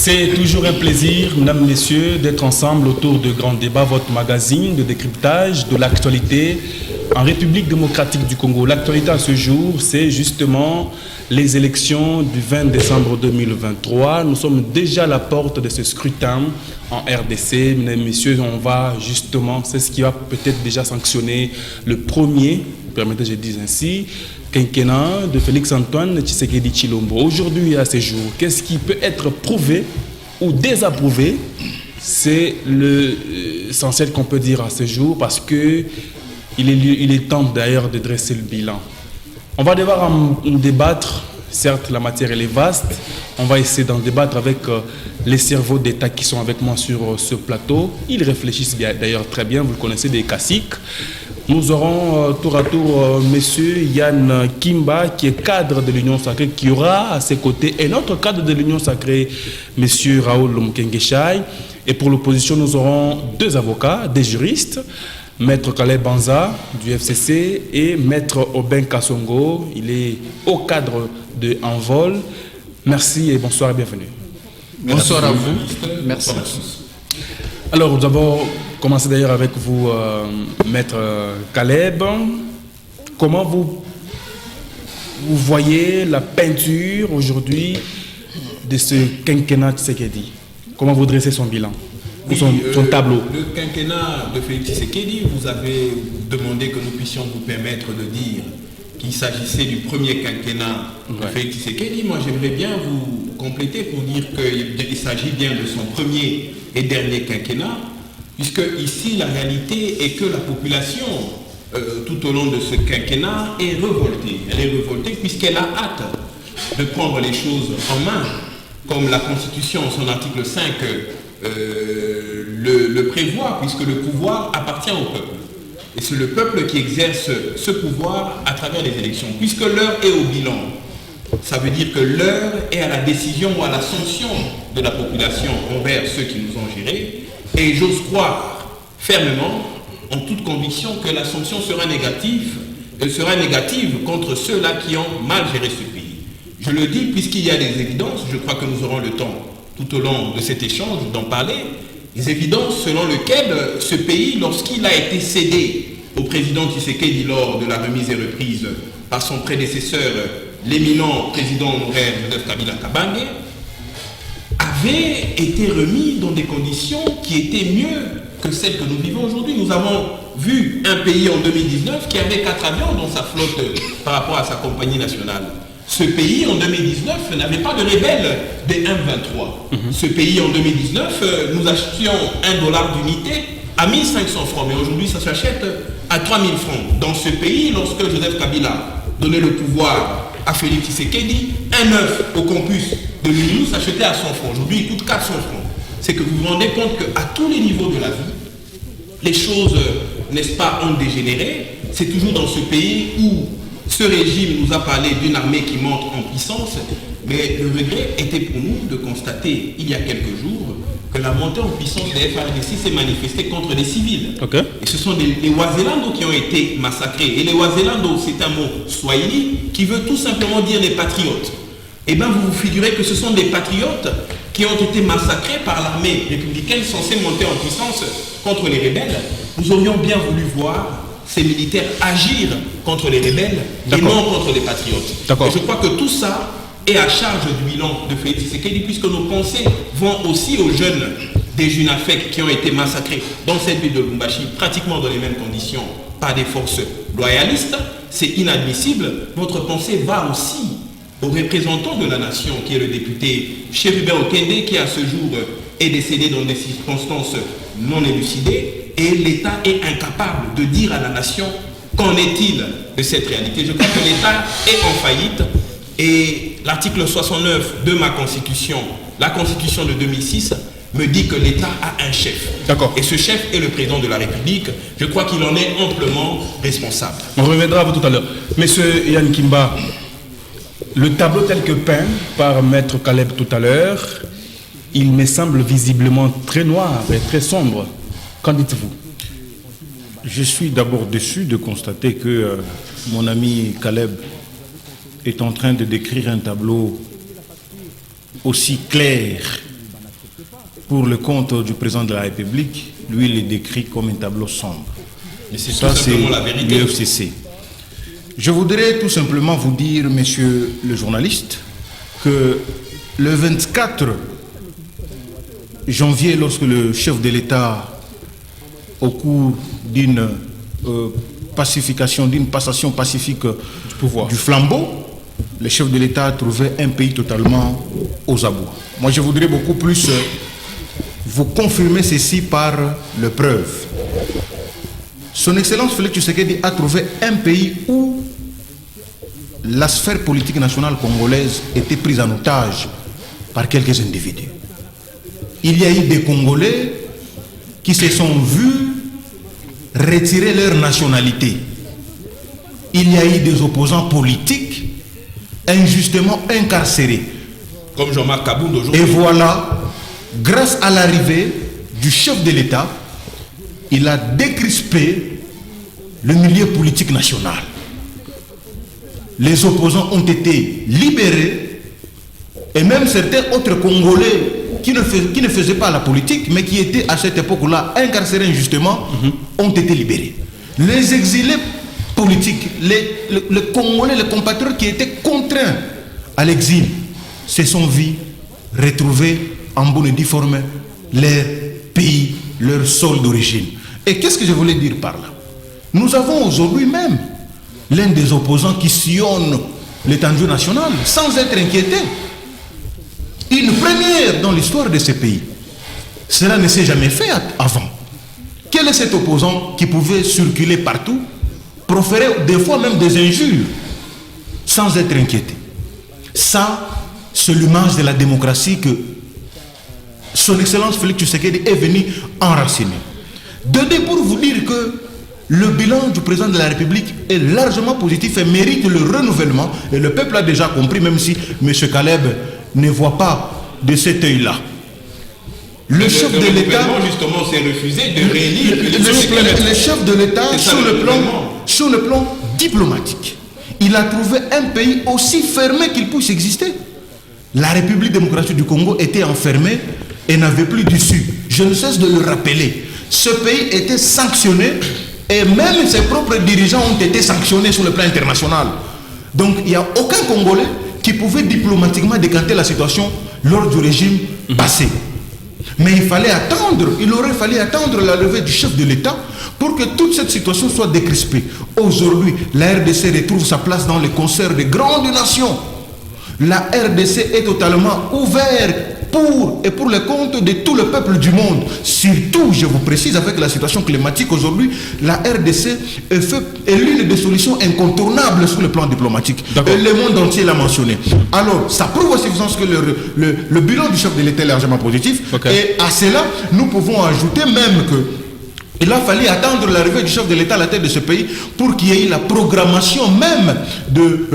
C'est toujours un plaisir, mesdames, messieurs, d'être ensemble autour de Grand Débat, votre magazine de décryptage de l'actualité en République démocratique du Congo. L'actualité à ce jour, c'est justement les élections du 20 décembre 2023. Nous sommes déjà à la porte de ce scrutin en RDC. Mesdames, messieurs, on va justement, c'est ce qui va peut-être déjà sanctionner le premier, permettez que je dise ainsi, quinquennat de Félix-Antoine Tshisekedi Tshilombo. Aujourd'hui, à ce jour, qu'est-ce qui peut être prouvé ou désapprouvé? C'est l'essentiel qu'on peut dire à ce jour, parce que il est temps d'ailleurs de dresser le bilan. On va devoir en débattre. Certes, la matière elle est vaste. On va essayer d'en débattre avec les cerveaux d'État qui sont avec moi sur ce plateau. Ils réfléchissent d'ailleurs très bien, vous le connaissez, des classiques. Nous aurons tour à tour monsieur Yann Kimba, qui est cadre de l'Union Sacrée, qui aura à ses côtés un autre cadre de l'Union Sacrée, monsieur Raoul Mukengeshai. Et pour l'opposition, nous aurons deux avocats, des juristes, Maître Caleb Banza du FCC et Maître Oben Kassongo. Il est au cadre de Envol. Merci et bonsoir et bienvenue. Bonsoir à vous. Merci. Alors, nous avons commencé d'ailleurs avec vous, Maître Caleb. Comment vous voyez la peinture aujourd'hui de ce quinquennat Tshisekedi? Comment vous dressez son bilan? Oui, son tableau. Le quinquennat de Félix Tshisekedi, vous avez demandé que nous puissions vous permettre de dire qu'il s'agissait du premier quinquennat de Félix Tshisekedi. Moi, j'aimerais bien vous compléter pour dire qu'il s'agit bien de son premier et dernier quinquennat, puisque ici, la réalité est que la population, tout au long de ce quinquennat, est révoltée. Elle est révoltée puisqu'elle a hâte de prendre les choses en main, comme la Constitution, son article 5, le prévoit, puisque le pouvoir appartient au peuple. Et c'est le peuple qui exerce ce pouvoir à travers les élections. Puisque l'heure est au bilan, ça veut dire que l'heure est à la décision ou à la sanction de la population envers ceux qui nous ont gérés. Et j'ose croire fermement, en toute conviction, que la sanction sera négative contre ceux-là qui ont mal géré ce pays. Je le dis puisqu'il y a des évidences, je crois que nous aurons le temps tout au long de cet échange d'en parler, des évidences selon lesquelles ce pays, lorsqu'il a été cédé au président Tshisekedi lors de la remise et reprise par son prédécesseur, l'éminent président honoraire Joseph Kabila Kabange, avait été remis dans des conditions qui étaient mieux que celles que nous vivons aujourd'hui. Nous avons vu un pays en 2019 qui avait 4 avions dans sa flotte par rapport à sa compagnie nationale. Ce pays, en 2019, n'avait pas de rebelles des 1,23. Ce pays, en 2019, nous achetions $1 d'unité à 1500 francs. Mais aujourd'hui, ça s'achète à 3000 francs. Dans ce pays, lorsque Joseph Kabila donnait le pouvoir à Félix Tshisekedi, un œuf au campus de l'UNIU s'achetait à 100 francs. Aujourd'hui, il coûte 400 francs. C'est que vous vous rendez compte qu'à tous les niveaux de la vie, les choses, n'est-ce pas, ont dégénéré. C'est toujours dans ce pays où ce régime nous a parlé d'une armée qui monte en puissance, mais le regret était pour nous de constater, il y a quelques jours, que la montée en puissance des FARDC s'est manifestée contre les civils. Et ce sont les Wazalando qui ont été massacrés. Et les Wazalando, c'est un mot swahili qui veut tout simplement dire les patriotes. Eh bien, vous vous figurez que ce sont des patriotes qui ont été massacrés par l'armée républicaine censée monter en puissance contre les rebelles. Nous aurions bien voulu voir ces militaires agir contre les rebelles et non contre les patriotes. Et je crois que tout ça est à charge du bilan de Félix Tshisekedi, puisque nos pensées vont aussi aux jeunes des JUNAFEC qui ont été massacrés dans cette ville de Lubumbashi, pratiquement dans les mêmes conditions, par des forces loyalistes. C'est inadmissible. Notre pensée va aussi aux représentants de la nation, qui est le député Chérubin Okende, qui à ce jour est décédé dans des circonstances non élucidées. Et l'État est incapable de dire à la nation qu'en est-il de cette réalité. Je crois que l'État est en faillite et l'article 69 de ma constitution, la constitution de 2006, me dit que l'État a un chef. Et ce chef est le président de la République. Je crois qu'il en est amplement responsable. On reviendra à vous tout à l'heure. Monsieur Yann Kimba, le tableau tel que peint par Maître Caleb tout à l'heure, il me semble visiblement très noir et très sombre. Qu'en dites-vous? Je suis d'abord déçu de constater que mon ami Caleb est en train de décrire un tableau aussi clair pour le compte du président de la République, lui, il est décrit comme un tableau sombre. Mais c'est Ça, tout c'est simplement la vérité. l'UFCC. Je voudrais tout simplement vous dire, monsieur le journaliste, que le 24 janvier, lorsque le chef de l'État, au cours d'une pacification, d'une passation pacifique du flambeau, le chef de l'État a trouvé un pays totalement aux abois. Moi, je voudrais beaucoup plus vous confirmer ceci par le preuve. Son Excellence Félix Tshisekedi a trouvé un pays où la sphère politique nationale congolaise était prise en otage par quelques individus. Il y a eu des Congolais qui se sont vus retirer leur nationalité. Il y a eu des opposants politiques injustement incarcérés. Comme Jean-Marc Kabound aujourd'hui. Et voilà, grâce à l'arrivée du chef de l'État, il a décrispé le milieu politique national. Les opposants ont été libérés et même certains autres Congolais qui ne faisaient pas la politique mais qui étaient à cette époque-là incarcérés injustement ont été libérés. Les exilés politiques, les Congolais, les compatriotes qui étaient contraints à l'exil se sont vus retrouver en bonne et due forme leur pays, leur sol d'origine. Et qu'est-ce que je voulais dire par là? Nous avons aujourd'hui même l'un des opposants qui sillonne l'étendue nationale sans être inquiété. Une première dans l'histoire de ce pays. Cela ne s'est jamais fait avant. Quel est cet opposant qui pouvait circuler partout, proférer des fois même des injures, sans être inquiété? Ça, c'est l'image de la démocratie que son Excellence Félix Tshisekedi est venu enraciner. De pour vous dire que le bilan du président de la République est largement positif et mérite le renouvellement. Et le peuple a déjà compris, même si M. Caleb ne voit pas de cet œil-là. Le chef de l'État justement s'est refusé de réélire le chef de l'État sur le plan diplomatique. Il a trouvé un pays aussi fermé qu'il puisse exister. La République démocratique du Congo était enfermée et n'avait plus d'issue. Je ne cesse de le rappeler. Ce pays était sanctionné et même ses propres dirigeants ont été sanctionnés sur le plan international. Donc il n'y a aucun Congolais qui pouvait diplomatiquement décanter la situation lors du régime passé. Mais il aurait fallu attendre la levée du chef de l'État pour que toute cette situation soit décrispée. Aujourd'hui, la RDC retrouve sa place dans les concerts des grandes nations. La RDC est totalement ouverte pour le compte de tout le peuple du monde. Surtout, je vous précise, avec la situation climatique aujourd'hui, la RDC est l'une des solutions incontournables sur le plan diplomatique. Et le monde entier l'a mentionné. Alors, ça prouve à suffisance que le bilan du chef de l'État est largement positif. Et à cela, nous pouvons ajouter même que il a fallu attendre l'arrivée du chef de l'État à la tête de ce pays pour qu'il y ait la programmation même de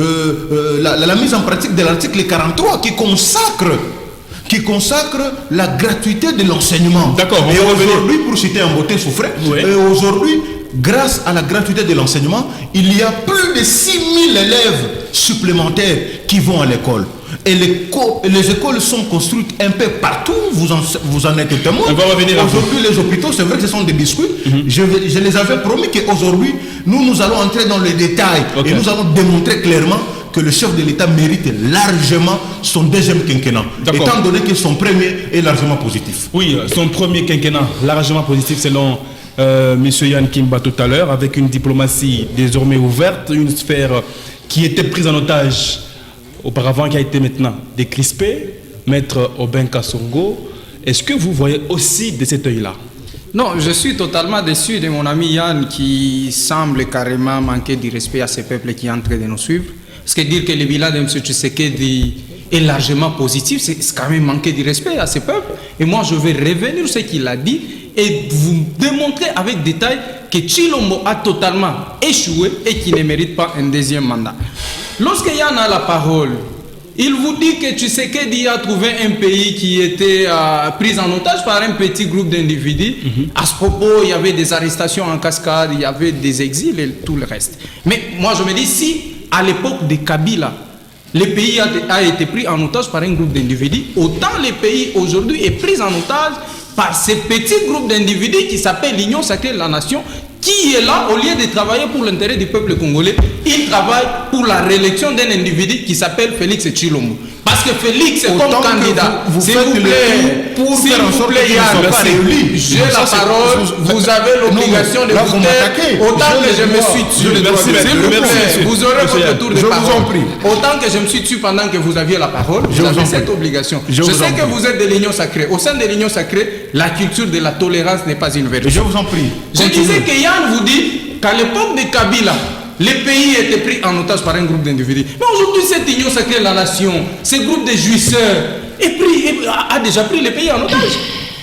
la mise en pratique de l'article 43 qui consacre la gratuité de l'enseignement. Et aujourd'hui, pour citer un beauté souffré, et aujourd'hui, grâce à la gratuité de l'enseignement, il y a plus de 6000 élèves supplémentaires qui vont à l'école. Et les écoles sont construites un peu partout, vous en êtes témoin. Aujourd'hui, les hôpitaux, c'est vrai que ce sont des biscuits. Je les avais promis qu'aujourd'hui, nous allons entrer dans les détails et nous allons démontrer clairement que le chef de l'État mérite largement son deuxième quinquennat, étant donné que son premier est largement positif. Oui, son premier quinquennat largement positif selon M. Yann Kimba tout à l'heure, avec une diplomatie désormais ouverte, une sphère qui était prise en otage auparavant, qui a été maintenant décrispée. Maître Aubin Kassongo, est-ce que vous voyez aussi de cet œil-là? Non, je suis totalement déçu de mon ami Yann qui semble carrément manquer du respect à ce peuple qui est en train de nous suivre. Parce que dire que le bilan de M. Tshisekedi est largement positif, c'est quand même manquer du respect à ce peuple. Et moi, je vais revenir sur ce qu'il a dit et vous démontrer avec détail que Tshilombo a totalement échoué et qu'il ne mérite pas un deuxième mandat. Lorsque Yann a la parole, il vous dit que Tshisekedi a trouvé un pays qui était pris en otage par un petit groupe d'individus. À ce propos, il y avait des arrestations en cascade, il y avait des exils et tout le reste. Mais moi, je me dis, si à l'époque de Kabila, le pays a été pris en otage par un groupe d'individus, autant le pays aujourd'hui est pris en otage par ces petits groupes d'individus qui s'appellent l'Union sacrée de la nation, qui est là, au lieu de travailler pour l'intérêt du peuple congolais, il travaille pour la réélection d'un individu qui s'appelle Félix Tshilombo. Parce que Félix est comme candidat. S'il vous plaît, pour faire en sorte qu'ils ne soient pas réélus. J'ai la parole, vous avez l'obligation de vous taire. Autant que je me suis tué, s'il vous plaît, vous aurez votre tour de parole. Autant que je me suis tué pendant que vous aviez la parole, vous avez cette obligation. Je sais que vous êtes de l'Union sacrée. Au sein de l'Union sacrée, la culture de la tolérance n'est pas une vérité. Je vous en prie. Je disais que Yann vous dit qu'à l'époque de Kabila, les pays étaient pris en otage par un groupe d'individus. Mais aujourd'hui, cette union sacrée de la nation, ce groupe de jouisseurs, a déjà pris les pays en otage.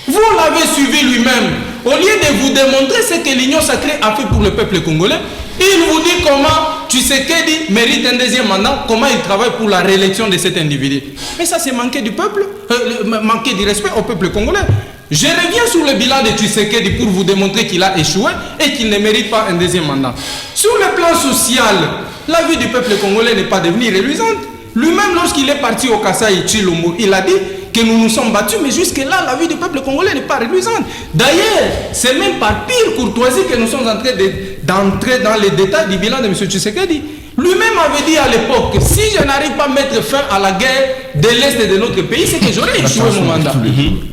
Vous l'avez suivi lui-même. Au lieu de vous démontrer ce que l'union sacrée a fait pour le peuple congolais, il vous dit comment Tshisekedi mérite un deuxième mandat, comment il travaille pour la réélection de cet individu. Mais ça, c'est manquer du peuple, manquer du respect au peuple congolais. Je reviens sur le bilan de Tshisekedi pour vous démontrer qu'il a échoué et qu'il ne mérite pas un deuxième mandat. Sur le plan social, la vie du peuple congolais n'est pas devenue reluisante. Lui-même, lorsqu'il est parti au Kasaï Tshilombo, il a dit que nous nous sommes battus, mais jusque-là, la vie du peuple congolais n'est pas reluisante. D'ailleurs, c'est même par pire courtoisie que nous sommes en train d'entrer dans les détails du bilan de M. Tshisekedi. Lui-même avait dit à l'époque que si je n'arrive pas à mettre fin à la guerre de l'Est de notre pays, c'est que j'aurais échoué mon mandat.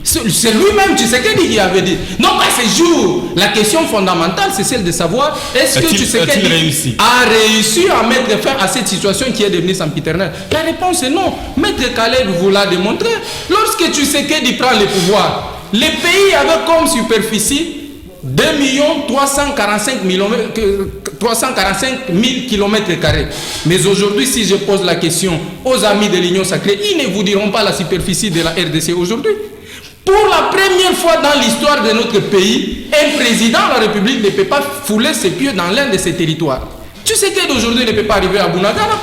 C'est lui-même Tshisekedi qui avait dit. Donc à ce jour, la question fondamentale, c'est celle de savoir est-ce que Tshisekedi a réussi à mettre fin à cette situation qui est devenue sempiternelle. La réponse est non. Maître Caleb vous l'a démontré. Lorsque Tshisekedi prend le pouvoir, les pays avaient comme superficie 2 345 000 km². Mais aujourd'hui, si je pose la question aux amis de l'Union sacrée, ils ne vous diront pas la superficie de la RDC aujourd'hui. Pour la première fois dans l'histoire de notre pays, un président de la République ne peut pas fouler ses pieds dans l'un de ses territoires. Tu sais qu'aujourd'hui ne peut pas arriver à Bunagana.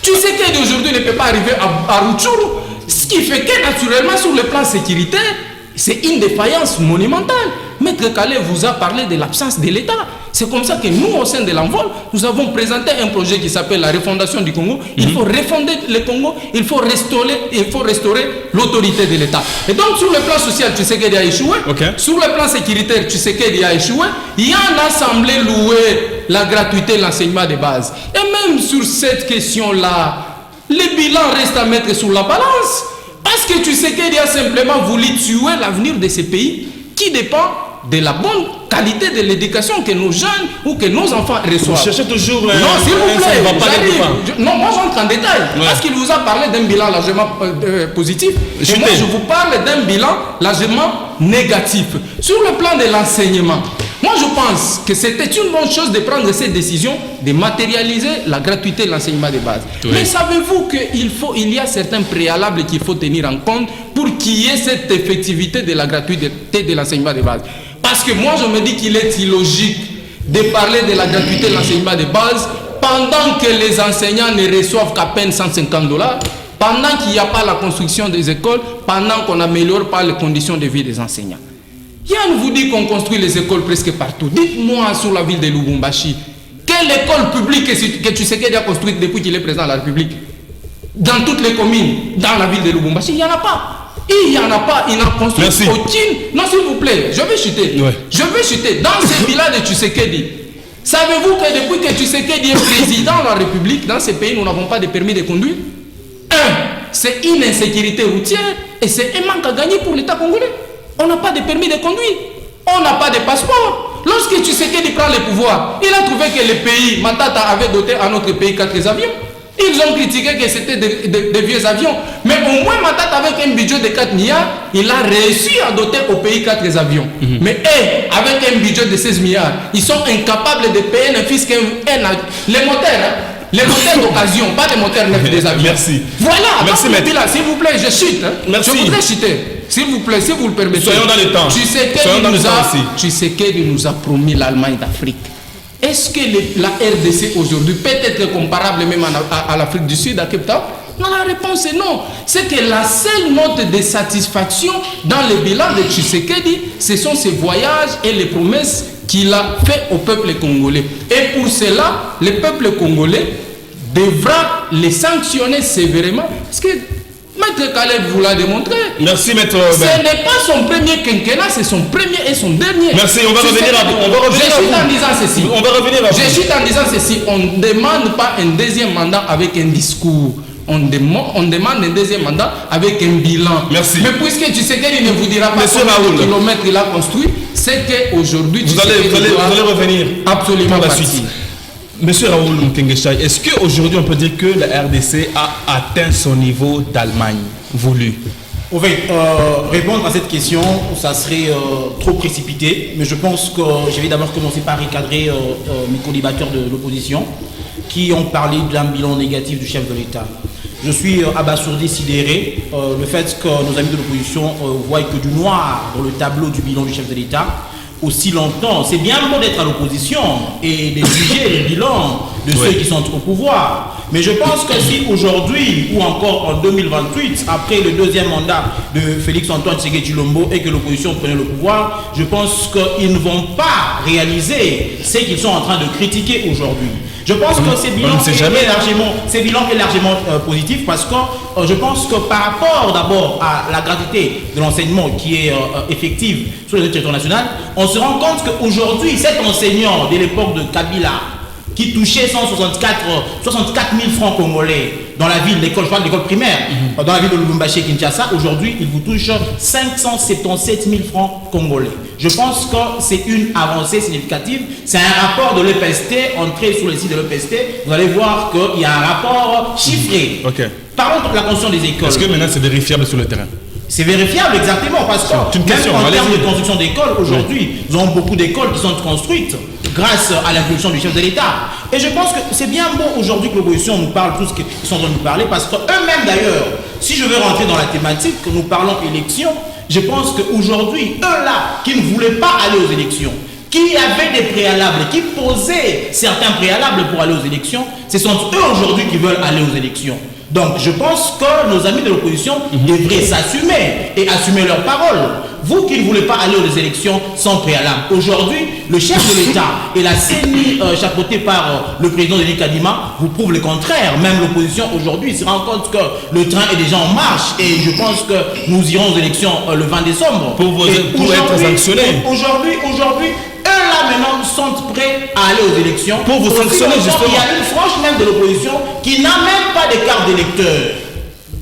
Tu sais qu'aujourd'hui ne peut pas arriver à Rutshuru. Ce qui fait que naturellement, sur le plan sécuritaire, c'est une défaillance monumentale. Maître Calais vous a parlé de l'absence de l'État. C'est comme ça que nous, au sein de l'Envol, nous avons présenté un projet qui s'appelle la refondation du Congo. Il faut refonder le Congo, il faut restaurer l'autorité de l'État. Et donc, sur le plan social, tu sais qu'il a échoué. Sur le plan sécuritaire, tu sais qu'il a échoué. Il y en a semblé louer la gratuité de l'enseignement de base. Et même sur cette question-là, le bilan reste à mettre sur la balance. Parce que tu sais qu'il a simplement voulu tuer l'avenir de ces pays qui dépend de la bonne qualité de l'éducation que nos jeunes ou que nos enfants reçoivent. Vous cherchez toujours... non, s'il vous plaît, non, moi j'entre en détail. Parce qu'il vous a parlé d'un bilan largement positif. Et moi je vous parle d'un bilan largement négatif. Sur le plan de l'enseignement, moi je pense que c'était une bonne chose de prendre cette décision de matérialiser la gratuité de l'enseignement de base. Mais savez-vous qu'il y a certains préalables qu'il faut tenir en compte pour qu'il y ait cette effectivité de la gratuité de l'enseignement de base? Parce que moi je me dis qu'il est illogique de parler de la gratuité de l'enseignement de base pendant que les enseignants ne reçoivent qu'à peine $150, pendant qu'il n'y a pas la construction des écoles, pendant qu'on n'améliore pas les conditions de vie des enseignants. Yann vous dit qu'on construit les écoles presque partout. Dites-moi sur la ville de Lubumbashi, quelle école publique que tu sais qu'il a construite depuis qu'il est président de la République? Dans toutes les communes, dans la ville de Lubumbashi, il n'y en a pas. Il n'y en a pas, il n'a construit aucune... Non, s'il vous plaît, je vais chuter. Je vais chuter. Dans ce bilan de Tshisekedi, savez-vous que depuis que Tshisekedi est président de la République, dans ces pays, nous n'avons pas de permis de conduire? C'est une insécurité routière et c'est un manque à gagner pour l'État congolais. On n'a pas de permis de conduire. On n'a pas de passeport. Lorsque Tshisekedi prend le pouvoir, il a trouvé que le pays, Matata avait doté à notre pays 4 avions. Ils ont critiqué que c'était des vieux avions. Mais au moins, Matata, avec un budget de 4 milliards, il a réussi à doter au pays 4 avions. Mais avec un budget de 16 milliards, ils sont incapables de payer un fisc, les moteurs d'occasion, pas les moteurs neufs des avions. Merci. Voilà. Merci, maître. S'il vous plaît, je chute. Je voudrais chuter. S'il vous plaît, si vous le permettez. Soyons dans le temps. Tshisekedi nous a promis l'Allemagne d'Afrique. Est-ce que la RDC aujourd'hui peut être comparable même à l'Afrique du Sud, à Cape Town? Non, la réponse est non. C'est que la seule note de satisfaction dans le bilan de Tshisekedi, ce sont ses voyages et les promesses qu'il a fait au peuple congolais. Et pour cela, le peuple congolais devra les sanctionner sévèrement. Parce que Maître Caleb vous l'a démontré. Merci, Maître. Ce n'est pas son premier quinquennat, c'est son premier et son dernier. Merci, on va revenir à vous. Je suis en disant ceci. On va revenir à vous. Je suis en disant ceci. On ne demande pas un deuxième mandat avec un discours. On demande un deuxième mandat avec un bilan. Merci. Mais puisque Tshisekedi ne vous dira pas combien de kilomètres il a construit, c'est qu'aujourd'hui, vous allez revenir absolument par la suite. Monsieur Raoul Mkengeshaï, est-ce qu'aujourd'hui on peut dire que la RDC a atteint son niveau d'Allemagne voulu? Répondre à cette question, ça serait trop précipité, mais je pense que je vais d'abord commencer par recadrer mes collibateurs de l'opposition qui ont parlé d'un bilan négatif du chef de l'État. Je suis abasourdi, sidéré, le fait que nos amis de l'opposition voient que du noir dans le tableau du bilan du chef de l'État aussi longtemps. C'est bien beau d'être à l'opposition et de juger le bilan de ceux qui sont au pouvoir. Mais je pense que si aujourd'hui, ou encore en 2028, après le deuxième mandat de Félix-Antoine Tshisekedi Tshilombo et que l'opposition prenait le pouvoir, je pense qu'ils ne vont pas réaliser ce qu'ils sont en train de critiquer aujourd'hui. Je pense que ces bilans est largement positif parce que je pense que par rapport d'abord à la gratuité de l'enseignement qui est effective sur le territoire national, on se rend compte qu'aujourd'hui, cet enseignant de l'époque de Kabila qui touchait 64 000 francs congolais dans la ville, l'école, je parle de l'école primaire, dans la ville de Lubumbashi et Kinshasa, aujourd'hui, il vous touche 577 000 francs congolais. Je pense que c'est une avancée significative. C'est un rapport de l'EPST, entrez sur le site de l'EPST, vous allez voir qu'il y a un rapport chiffré. Parlons de la construction des écoles. Est-ce que maintenant c'est vérifiable sur le terrain? C'est vérifiable exactement parce que même en termes de construction d'écoles, aujourd'hui, nous avons beaucoup d'écoles qui sont construites grâce à l'impulsion du chef de l'État. Et je pense que c'est bien beau aujourd'hui que l'opposition nous parle tout ce qu'ils sont en train de nous parler parce qu'eux-mêmes d'ailleurs, si je veux rentrer dans la thématique, que nous parlons élections, je pense qu'aujourd'hui, eux-là, qui ne voulaient pas aller aux élections, qui avaient des préalables, qui posaient certains préalables pour aller aux élections, ce sont eux aujourd'hui qui veulent aller aux élections. Donc je pense que nos amis de l'opposition devraient s'assumer et assumer leurs paroles. Vous qui ne voulez pas aller aux élections sans préalable. Aujourd'hui, le chef de l'État et la CENI chapeautée par le président Denis Kadima vous prouvent le contraire. Même l'opposition aujourd'hui se rend compte que le train est déjà en marche et je pense que nous irons aux élections le 20 décembre. Pour être sanctionnés. Aujourd'hui, eux là maintenant sont prêts à aller aux élections. Pour vous sanctionner justement. Il y a une frange même de l'opposition qui n'a même pas de carte d'électeur.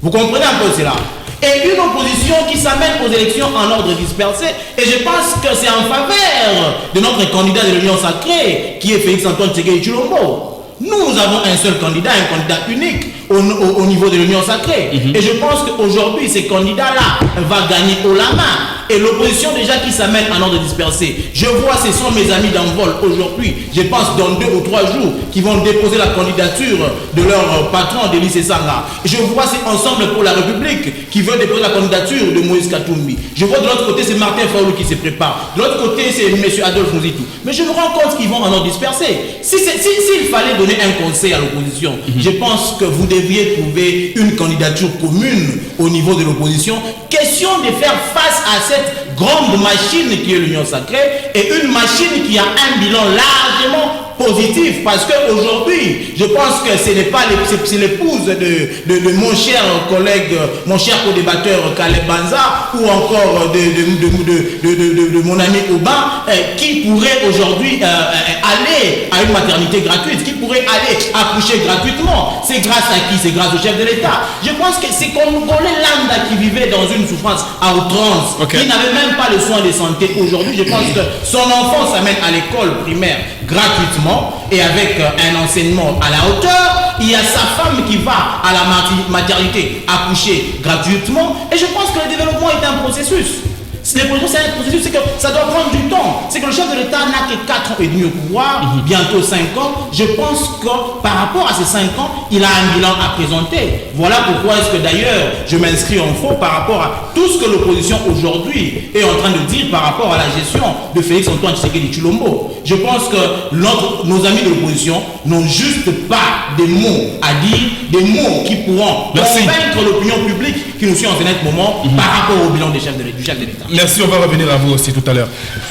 Vous comprenez un peu cela? Et une opposition qui s'amène aux élections en ordre dispersé. Et je pense que c'est en faveur de notre candidat de l'Union sacrée, qui est Félix-Antoine Tshisekedi Tshilombo. Nous avons un seul candidat, un candidat unique au niveau de l'Union sacrée. Et je pense qu'aujourd'hui, ces candidats-là vont gagner haut la main. Et l'opposition déjà qui s'amène en ordre dispersé. Je vois, ce sont mes amis d'envol aujourd'hui, je pense dans 2 ou 3 jours, qui vont déposer la candidature de leur patron, Denis Sanga. Je vois c'est Ensemble pour la République qui veut déposer la candidature de Moïse Katumbi. Je vois de l'autre côté, c'est Martin Fayulu qui se prépare. De l'autre côté, c'est M. Adolphe Mouzitou. Mais je me rends compte qu'ils vont en ordre dispersé. S'il fallait donner un conseil à l'opposition, je pense que vous devriez trouver une candidature commune au niveau de l'opposition. Question de faire face à cette grande machine qui est l'Union sacrée et une machine qui a un bilan largement positif parce qu'aujourd'hui, je pense que ce n'est pas c'est l'épouse de mon cher collègue, mon cher co-débatteur Caleb Banza ou encore de mon ami Aubin qui pourrait aujourd'hui aller à une maternité gratuite, qui pourrait aller accoucher gratuitement. C'est grâce à qui? C'est grâce au chef de l'État. Je pense que c'est Congolais lambda qui vivait dans une souffrance à outrance, qui n'avait même pas le soin de santé. Aujourd'hui, je pense que son enfant s'amène à l'école primaire gratuitement et avec un enseignement à la hauteur. Il y a sa femme qui va à la maternité accoucher gratuitement et je pense que le développement est un processus. C'est un processus, c'est que ça doit prendre du temps. C'est que le chef de l'État n'a que 4 ans et demi au pouvoir, bientôt 5 ans. Je pense que par rapport à ces 5 ans, il a un bilan à présenter. Voilà pourquoi est-ce que d'ailleurs je m'inscris en faux par rapport à tout ce que l'opposition aujourd'hui est en train de dire par rapport à la gestion de Félix-Antoine Tshisekedi Tshilombo. Je pense que nos amis de l'opposition n'ont juste pas des mots à dire, des mots qui pourront convaincre l'opinion publique qui nous suit en ce net moment par rapport au bilan du chef de l'État. Merci, on va revenir à vous aussi tout à l'heure.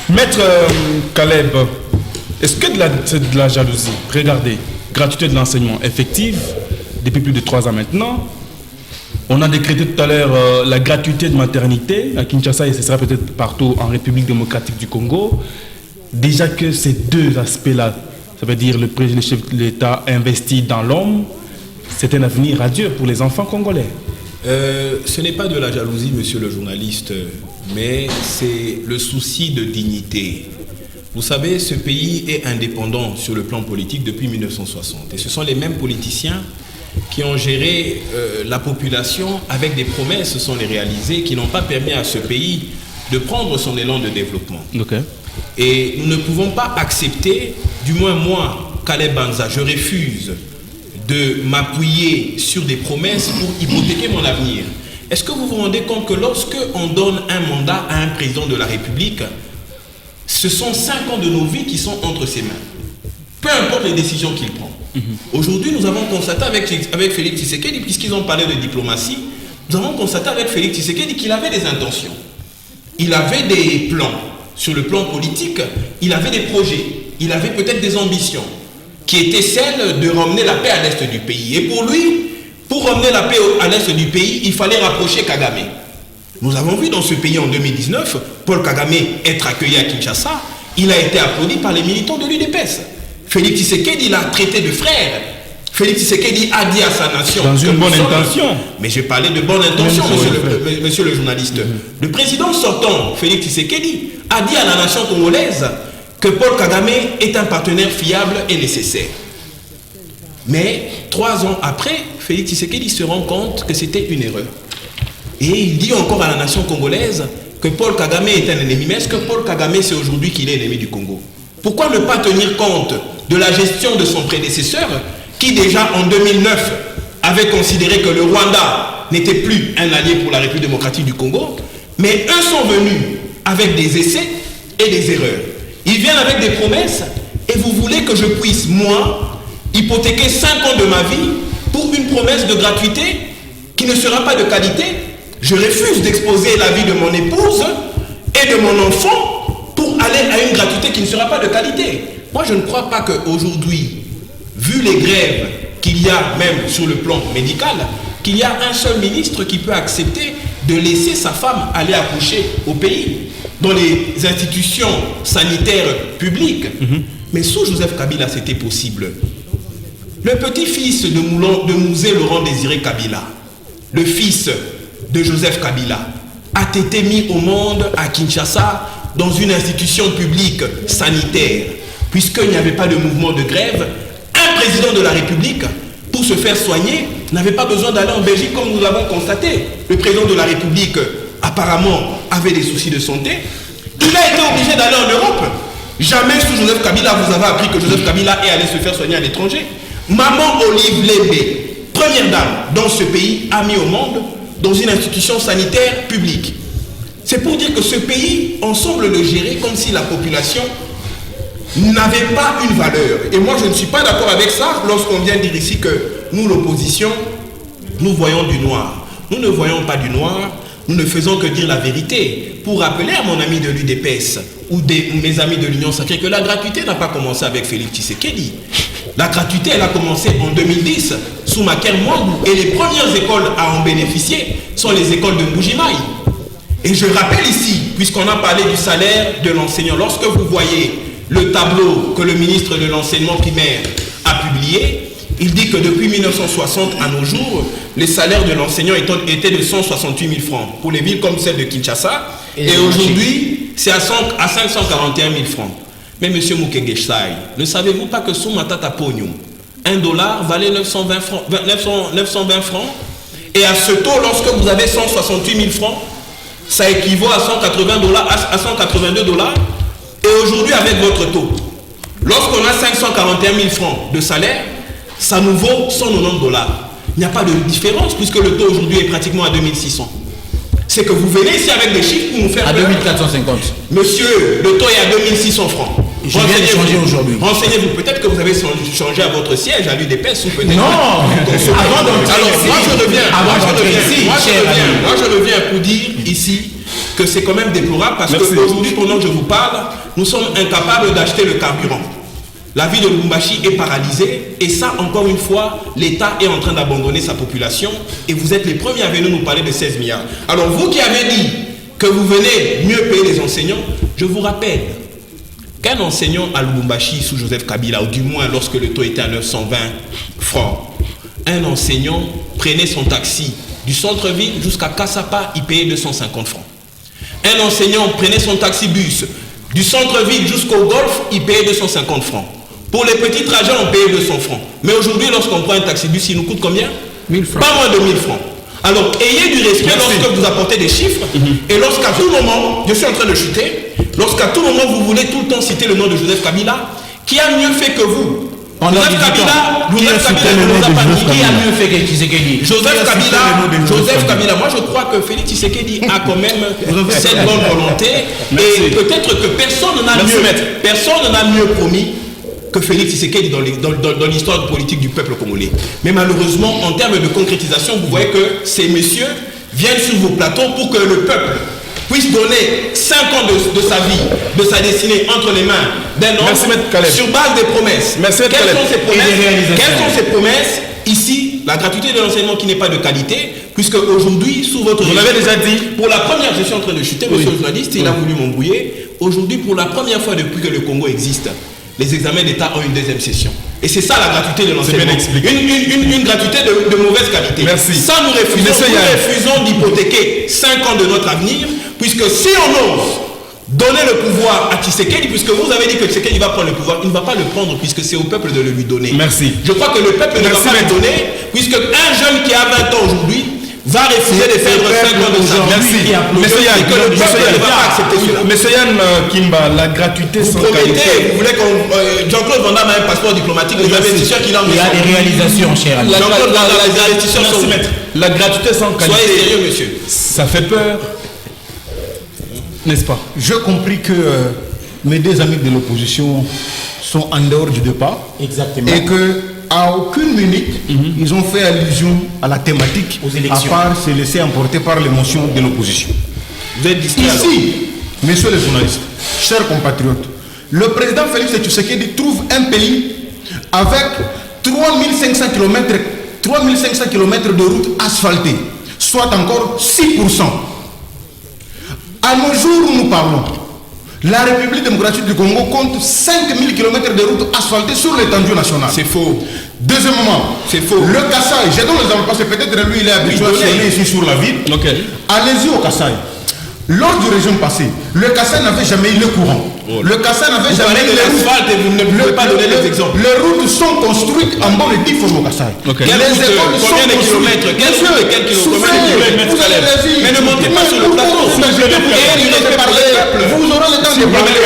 Maître Caleb, est-ce que c'est de la jalousie? Regardez, gratuité de l'enseignement effective, depuis plus de 3 ans maintenant. On a décrété tout à l'heure la gratuité de maternité à Kinshasa et ce sera peut-être partout en République démocratique du Congo. Déjà que ces deux aspects-là, ça veut dire le président, le chef de l'État investit dans l'homme, c'est un avenir radieux pour les enfants congolais. Ce n'est pas de la jalousie, monsieur le journaliste, mais c'est le souci de dignité. Vous savez, ce pays est indépendant sur le plan politique depuis 1960. Et ce sont les mêmes politiciens qui ont géré la population avec des promesses sont les réalisées, qui n'ont pas permis à ce pays de prendre son élan de développement. Okay. Et nous ne pouvons pas accepter, du moins moi, Caleb Banza, je refuse de m'appuyer sur des promesses pour hypothéquer mon avenir. Est-ce que vous vous rendez compte que lorsque on donne un mandat à un président de la République, ce sont 5 ans de nos vies qui sont entre ses mains, peu importe les décisions qu'il prend. Aujourd'hui, nous avons constaté avec Félix Tshisekedi, puisqu'ils ont parlé de diplomatie, nous avons constaté avec Félix Tshisekedi qu'il avait des intentions. Il avait des plans. Sur le plan politique, il avait des projets. Il avait peut-être des ambitions qui étaient celles de ramener la paix à l'est du pays. Et pour lui, pour ramener la paix à l'est du pays, il fallait rapprocher Kagame. Nous avons vu dans ce pays en 2019, Paul Kagame être accueilli à Kinshasa. Il a été applaudi par les militants de l'UDPS. Félix Tshisekedi l'a traité de frère. Félix Tshisekedi a dit à sa nation... Dans une bonne intention. Mais j'ai parlé de bonne intention, monsieur le journaliste. Le président sortant, Félix Tshisekedi, a dit à la nation congolaise que Paul Kagame est un partenaire fiable et nécessaire. Mais 3 ans après, Félix Tshisekedi se rend compte que c'était une erreur. Et il dit encore à la nation congolaise que Paul Kagame est un ennemi. Mais est-ce que Paul Kagame, c'est aujourd'hui qu'il est ennemi du Congo? Pourquoi ne pas tenir compte de la gestion de son prédécesseur qui déjà en 2009 avait considéré que le Rwanda n'était plus un allié pour la République démocratique du Congo, mais eux sont venus avec des essais et des erreurs. Ils viennent avec des promesses et vous voulez que je puisse, moi, hypothéquer 5 ans de ma vie pour une promesse de gratuité qui ne sera pas de qualité. Je refuse d'exposer la vie de mon épouse et de mon enfant pour aller à une gratuité qui ne sera pas de qualité. Moi, je ne crois pas qu'aujourd'hui, vu les grèves qu'il y a même sur le plan médical, qu'il y a un seul ministre qui peut accepter de laisser sa femme aller accoucher au pays, dans les institutions sanitaires publiques. Mais sous Joseph Kabila, c'était possible. Le petit-fils de Mouzé Laurent Désiré Kabila, le fils de Joseph Kabila, a été mis au monde à Kinshasa dans une institution publique sanitaire, puisqu'il n'y avait pas de mouvement de grève. Un président de la République, pour se faire soigner, n'avait pas besoin d'aller en Belgique comme nous l'avons constaté. Le président de la République, apparemment, avait des soucis de santé. Il a été obligé d'aller en Europe. Jamais sous Joseph Kabila, vous avez appris que Joseph Kabila est allé se faire soigner à l'étranger. Maman Olive Lébé, première dame dans ce pays, a mis au monde dans une institution sanitaire publique. C'est pour dire que ce pays, on semble le gérer comme si la population n'avait pas une valeur. Et moi, je ne suis pas d'accord avec ça lorsqu'on vient dire ici que nous, l'opposition, nous voyons du noir. Nous ne voyons pas du noir, nous ne faisons que dire la vérité. Pour rappeler à mon ami de l'UDPS ou mes amis de l'Union Sacrée que la gratuité n'a pas commencé avec Félix Tshisekedi. La gratuité, elle a commencé en 2010 sous Maker Mwangou. Et les premières écoles à en bénéficier sont les écoles de Mbujimaï. Et je rappelle ici, puisqu'on a parlé du salaire de l'enseignant, lorsque vous voyez le tableau que le ministre de l'enseignement primaire a publié, il dit que depuis 1960 à nos jours, les salaires de l'enseignant étaient de 168 000 francs pour les villes comme celle de Kinshasa. Et aujourd'hui, c'est à 541 000 francs. Mais M. Mukegesai, ne savez-vous pas que sous Matata Pognon, $1 valait 920 francs? Et à ce taux, lorsque vous avez 168 000 francs, ça équivaut à 182 $. Et aujourd'hui, avec votre taux, lorsqu'on a 541 000 francs de salaire, ça nous vaut 190 $. Il n'y a pas de différence puisque le taux aujourd'hui est pratiquement à 2600. C'est que vous venez ici avec des chiffres pour nous faire... À 2450. Monsieur, le taux est à 2600 francs. Je viens de changer aujourd'hui. Renseignez-vous, peut-être que vous avez changé à votre siège à l'UDPS ou peut-être... Non. Avant d'entrer ici, moi je reviens pour dire ici que c'est quand même déplorable parce qu'aujourd'hui, pendant que je vous parle, nous sommes incapables d'acheter le carburant. La ville de Lubumbashi est paralysée et ça, encore une fois, l'État est en train d'abandonner sa population et vous êtes les premiers à venir nous parler de 16 milliards. Alors vous qui avez dit que vous venez mieux payer les enseignants, je vous rappelle qu'un enseignant à Lubumbashi sous Joseph Kabila, ou du moins lorsque le taux était à 920 francs, un enseignant prenait son taxi du centre-ville jusqu'à Kassapa, il payait 250 francs. Un enseignant prenait son taxi-bus du centre-ville jusqu'au golf, il payait 250 francs. Pour les petits trajets, on payait 200 francs. Mais aujourd'hui, lorsqu'on prend un taxi-bus, il nous coûte combien? 1000 francs. Pas moins de 1000 francs. Alors, ayez du respect lorsque vous apportez des chiffres et lorsqu'à tout moment, je suis en train de chuter, lorsqu'à tout moment, vous voulez tout le temps citer le nom de Joseph Kabila, qui a mieux fait que vous. Joseph Kabila nous a mieux fait que Tshisekedi. Joseph Kabila, moi je crois que Félix Tshisekedi a quand même cette bonne volonté et peut-être que personne n'a mieux promis que Félix Tshisekedi dans l'histoire politique du peuple congolais. Mais malheureusement, en termes de concrétisation, vous voyez que ces messieurs viennent sur vos plateaux pour que le peuple puisse donner 5 ans de sa vie, de sa destinée entre les mains d'un homme sur base des promesses. Quelles sont ces promesses? Ici, la gratuité de l'enseignement qui n'est pas de qualité, puisque aujourd'hui, sous votre régime, vous l'avez déjà dit, pour la première, je suis en train de chuter, monsieur le journaliste, il a voulu m'embrouiller. Aujourd'hui, pour la première fois depuis que le Congo existe, les examens d'État ont une deuxième session. Et c'est ça la gratuité de l'enseignement. Une gratuité de mauvaise qualité. Merci. Ça, nous refusons d'hypothéquer 5 ans de notre avenir, puisque si on ose donner le pouvoir à Tshisekedi, puisque vous avez dit que Tshisekedi va prendre le pouvoir, il ne va pas le prendre puisque c'est au peuple de le lui donner. Merci. Je crois que le peuple ne va pas le donner, puisque un jeune qui a 20 ans aujourd'hui va refuser de faire 5 ans de sa vie. Monsieur Yann Kimba, la gratuité sans qualité. Vous voulez qu'on... Jean-Claude Van Damme a un passeport diplomatique, les investisseurs qu'il a... Il y a des réalisations, cher ami. Jean-Claude Van Damme, les investisseurs sont... La gratuité sans qualité. Soyez sérieux, monsieur. Ça fait peur, n'est-ce pas? J'ai compris que mes deux amis de l'opposition sont en dehors du débat. Exactement. Et que à aucune minute, ils ont fait allusion à la thématique, aux élections, à part se laisser emporter par l'émotion de l'opposition. Vous êtes distrait. Ici, messieurs les journalistes, chers compatriotes, le président Félix Tshisekedi trouve un pays avec 3500 km de routes asphaltées, soit encore 6%. À nos jours où nous parlons, la République démocratique du Congo compte 5000 km de routes asphaltées sur l'étendue nationale. C'est faux. Deuxièmement, c'est faux. Le Kasaï, j'ai donné l'exemple parce que peut-être lui il est habitué à aller ici sur la ville. Okay. Allez-y au Kasaï. Lors du régime passé, le Kasaï n'avait jamais eu le courant. Le Kasaï n'avait jamais eu l'asphalte et vous ne pouvez pas donner les exemples. Les routes sont construites en bon et dix fois au Kasaï. Okay. Les écoles combien de kilomètres? Mais ne montez pas sur le plateau. Vous aurez le temps de parler.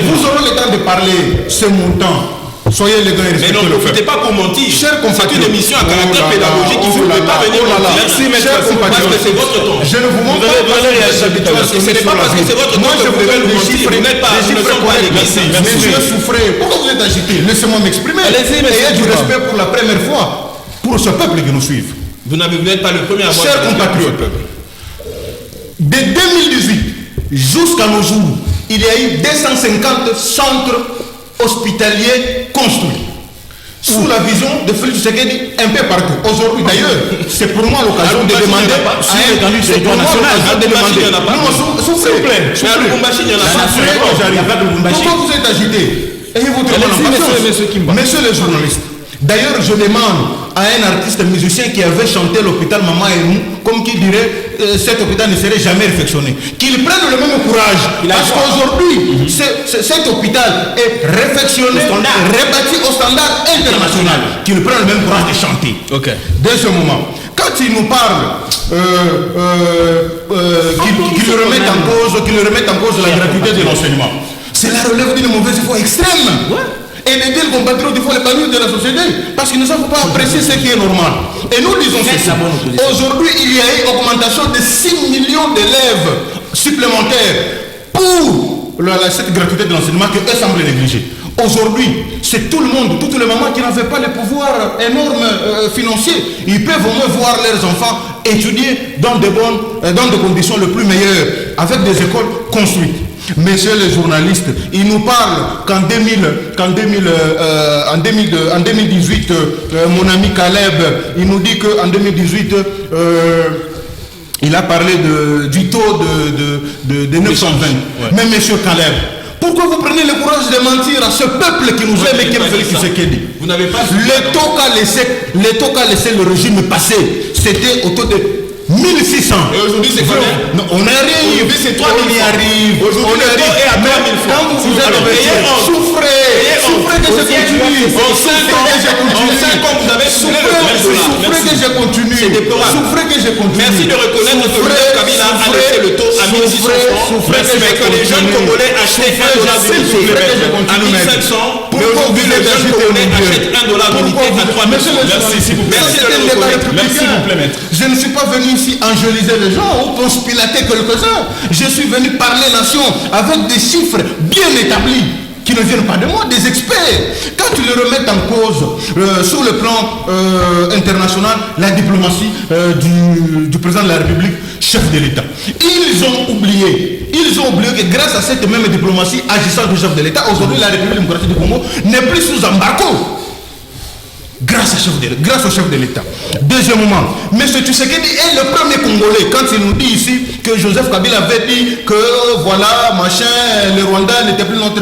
Vous aurez le temps de parler ce montant. Soyez les gars et mais non, ne profitez pas pour mentir. Chers c'est une émission à caractère pédagogique. Il ne faut pas venir mentir. Merci, parce que c'est votre temps. Je ne vous montre pas. Ce n'est pas parce que c'est votre temps. Moi, je vous donne des chiffres. Vous n'êtes pas l'église. Monsieur souffrez. Pourquoi vous êtes agité? Laissez-moi m'exprimer. Ayez du respect pour la première fois pour ce peuple qui nous suit. Vous n'êtes pas le premier à avoir. Chers compatriotes, de 2018 jusqu'à nos jours, il y a eu 250 centres hospitaliers construits sous la vision de Félix Tshisekedi un peu partout. Aujourd'hui d'ailleurs, c'est pour moi l'occasion de demander sur l'étendue du territoire national. S'il vous plaît. Mais à Lubumbashi, il n'y en a pas. Pourquoi vous êtes agité? Ayez votre messieurs les journalistes. D'ailleurs, je demande à un artiste musicien qui avait chanté l'hôpital Mama et nous, comme qui dirait cet hôpital ne serait jamais réfectionné, qu'il prenne le même courage. Parce qu'aujourd'hui, cet hôpital est réfectionné, rebâti au standard international. Qu'il prenne le même courage de chanter. Okay. Dès ce moment, quand il nous parle, qu'il remet en cause la gratuité de l'enseignement, cela relève d'une mauvaise foi extrême. Et les deux compatriotes, il faut les bannir de la société parce qu'ils ne savent pas apprécier ce qui est normal. Et nous disons ceci. Aujourd'hui, il y a eu augmentation de 6 millions d'élèves supplémentaires pour cette gratuité de l'enseignement que eux semblent négliger. Aujourd'hui, c'est tout le monde, toutes les mamans qui n'avaient pas les pouvoirs énormes financiers. Ils peuvent au moins voir leurs enfants étudier dans des conditions les plus meilleures, avec des écoles construites. Messieurs les journalistes, ils nous parlent qu'en 2018, mon ami Caleb, il nous dit qu'en 2018, il a parlé du taux de 920. Ouais. Mais monsieur Caleb, pourquoi vous prenez le courage de mentir à ce peuple qui nous aime et qui aime Félix Tshisekedi? Vous n'avez pas... Le taux qu'a laissé le régime passé, c'était autour de 1600. Et aujourd'hui, c'est combien? Non, on arrive. Aujourd'hui, c'est 3000 on y arrive. Aujourd'hui, le taux est à 3000 francs. Quand vous êtes souffrez que je continue. En 5 ans, vous avez souffré que je continue. C'est déplorable. Souffrez que je continue. Merci de reconnaître que Joseph Kabila a laissé le taux à 1600 francs. Merci, mais que les jeunes Congolais achètent $1 d'unité à 1500. Mais aujourd'hui, les jeunes Congolais achètent $1 d'unité à 3000 francs. Merci, s'il vous plaît. Merci, s'il vous plaît, maître. Je ne suis pas venu ici angéliser les gens ou conspilater quelques-uns. Je suis venu parler nation avec des chiffres bien établis qui ne viennent pas de moi, des experts. Quand ils le remettent en cause sur le plan international, la diplomatie du président de la République, chef de l'État, ils ont oublié que grâce à cette même diplomatie agissant du chef de l'État, aujourd'hui la République démocratique du Congo n'est plus sous embargo. Grâce au chef de l'État. Deuxièmement, M. Tshisekedi est le premier Congolais quand il nous dit ici que Joseph Kabila avait dit que voilà, machin, le Rwanda n'était plus notre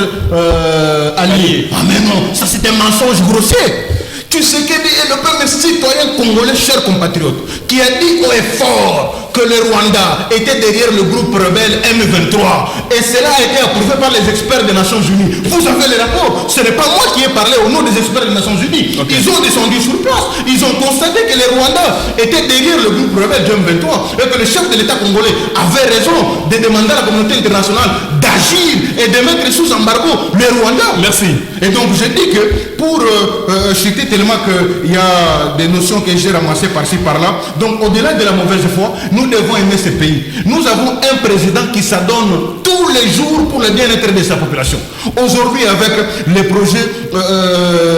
allié. Ah mais non, ça c'est un mensonge grossier. Tshisekedi est le premier citoyen congolais, chers compatriotes, qui a dit haut et fort que le Rwanda était derrière le groupe rebelle M23. Et cela a été approuvé par les experts des Nations Unies. Vous avez les rapports. Ce n'est pas moi qui ai parlé au nom des experts des Nations Unies. Okay. Ils ont descendu sur place. Ils ont constaté que le Rwanda était derrière le groupe rebelle du M23 et que le chef de l'État congolais avait raison de demander à la communauté internationale d'agir et de mettre sous embargo le Rwanda. Merci. Et donc je dis que pour citer tellement qu'il y a des notions que j'ai ramassées par-ci par-là, donc au-delà de la mauvaise foi, nous devons aimer ce pays. Nous avons un président qui s'adonne tous les jours pour le bien-être de sa population. Aujourd'hui, avec les projets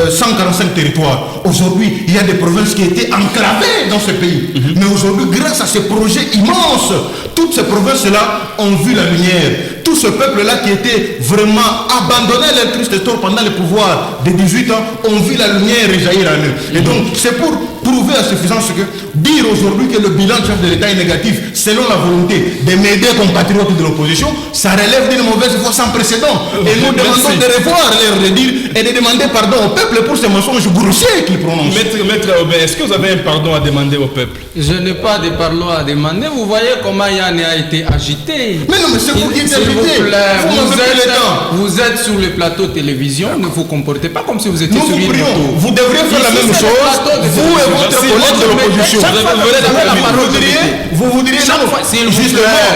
145 territoires, aujourd'hui, il y a des provinces qui étaient enclavées dans ce pays. Mais aujourd'hui, grâce à ces projets immenses, toutes ces provinces-là ont vu la lumière. Tout ce peuple-là qui était vraiment abandonné à leur triste tour pendant le pouvoir de 18 ans, ont vu la lumière jaillir en eux. Et donc, c'est pour prouver à suffisance que dire aujourd'hui que le bilan du chef de l'État est négatif, selon la volonté de mes deux compatriotes de l'opposition, ça relève d'une mauvaise foi sans précédent. Et nous demandons de revoir leur redire et de demander pardon au peuple pour ces mensonges grossiers qu'ils prononcent. Maître Aubin, est-ce que vous avez un pardon à demander au peuple? Je n'ai pas de pardon à demander. Vous voyez comment Yann a été agité. Mais non, mais c'est vous qui êtes agité. Vous êtes sur le plateau télévision, ne vous comportez pas comme si vous étiez sur une moto. Vous devriez faire la même chose, vous et votre collègue de l'opposition. Vous voudriez justement,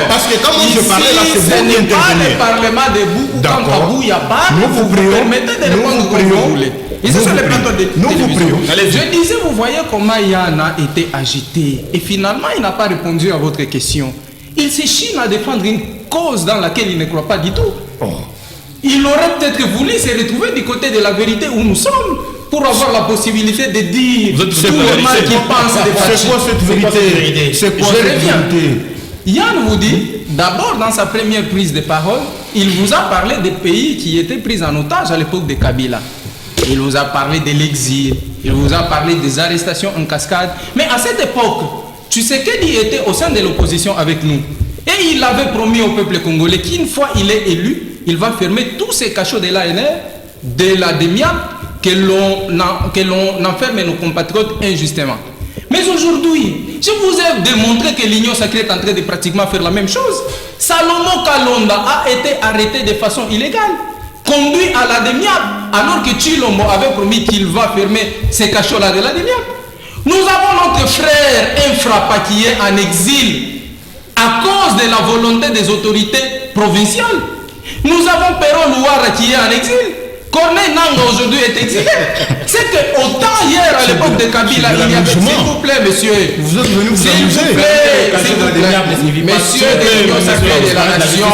parce que quand je parlais là, c'est vous qui intervenez. Ce n'est pas le parlement debout, ou quand Kabou, il n'y a pas, vous vous permettez de répondre comme vous voulez. Et c'est sur le plateau de télévision. Je disais, vous voyez comment Yann a été agité. Et finalement, il n'a pas répondu à votre question. Il s'échine à défendre une cause dans laquelle il ne croit pas du tout. Il aurait peut-être voulu se retrouver du côté de la vérité où nous sommes pour avoir la possibilité de dire tout le mal qu'il pense des partis. C'est quoi cette vérité? C'est quoi cette vérité? Yann vous dit, d'abord dans sa première prise de parole, il vous a parlé des pays qui étaient pris en otage à l'époque de Kabila. Il vous a parlé de l'exil, il vous a parlé des arrestations en cascade. Mais à cette époque, Tshisekedi était au sein de l'opposition avec nous. Et il avait promis au peuple congolais qu'une fois il est élu, il va fermer tous ces cachots de l'ANR, de la DEMIAP, que l'on enferme nos compatriotes injustement. Mais aujourd'hui, je vous ai démontré que l'Union sacrée est en train de pratiquement faire la même chose. Salomon Kalonda a été arrêté de façon illégale, conduit à la DEMIAP, alors que Tshilombo avait promis qu'il va fermer ces cachots-là de la DEMIAP. Nous avons notre frère Infrapa qui est en exil à cause de la volonté des autorités provinciales. Nous avons Perron Louara qui est en exil. Corneille Nanga aujourd'hui est exilé. C'est que autant hier à l'époque de Kabila, il y avait, s'il vous plaît, monsieur, vous êtes venu vous amuser. Messieurs de l'Union sacrée de la nation,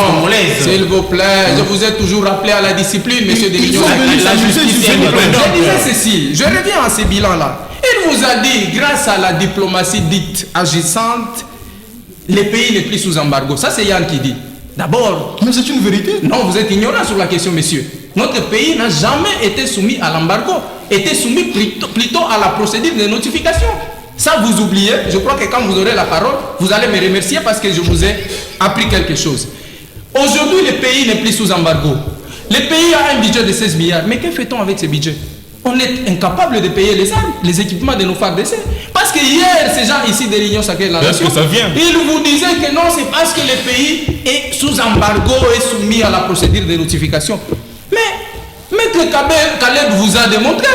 s'il vous plaît, je vous ai toujours rappelé à la discipline, messieurs de l'Union sacrée de la justice. Je disais ceci, je reviens à ces bilans-là. Il vous a dit, grâce à la diplomatie dite agissante, les pays les plus sous embargo. Ça, c'est Yann qui dit. D'abord... Mais c'est une vérité. Non, vous êtes ignorant sur la question, monsieur. Notre pays n'a jamais été soumis à l'embargo, était soumis plutôt à la procédure de notification. Ça, vous oubliez. Je crois que quand vous aurez la parole, vous allez me remercier parce que je vous ai appris quelque chose. Aujourd'hui, le pays n'est plus sous embargo. Le pays a un budget de 16 milliards. Mais que fait-on avec ce budget? On est incapable de payer les armes, les équipements de nos FARDC. Parce que hier, ces gens ici de l'Union Sacrée de la Nation, ils vous disaient que non, c'est parce que le pays est sous embargo et soumis à la procédure de notification. Mais Maître Caleb vous a démontré.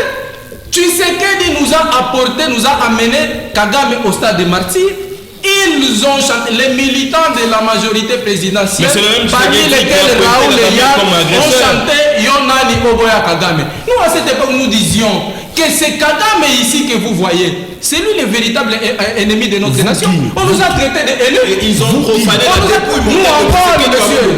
Tshisekedi nous a apporté, nous a amené Kagame au stade de martyr. Ils ont chanté, les militants de la majorité présidentielle, parmi lesquels Raoul et Yann, ont chanté Yonani Oboya Kagame. Nous, à cette époque, nous disions que c'est Kagame ici que vous voyez. C'est lui le véritable ennemi de notre nation. On nous a traité de haineux. Ils ont profané la dépouille. Nous encore, monsieur.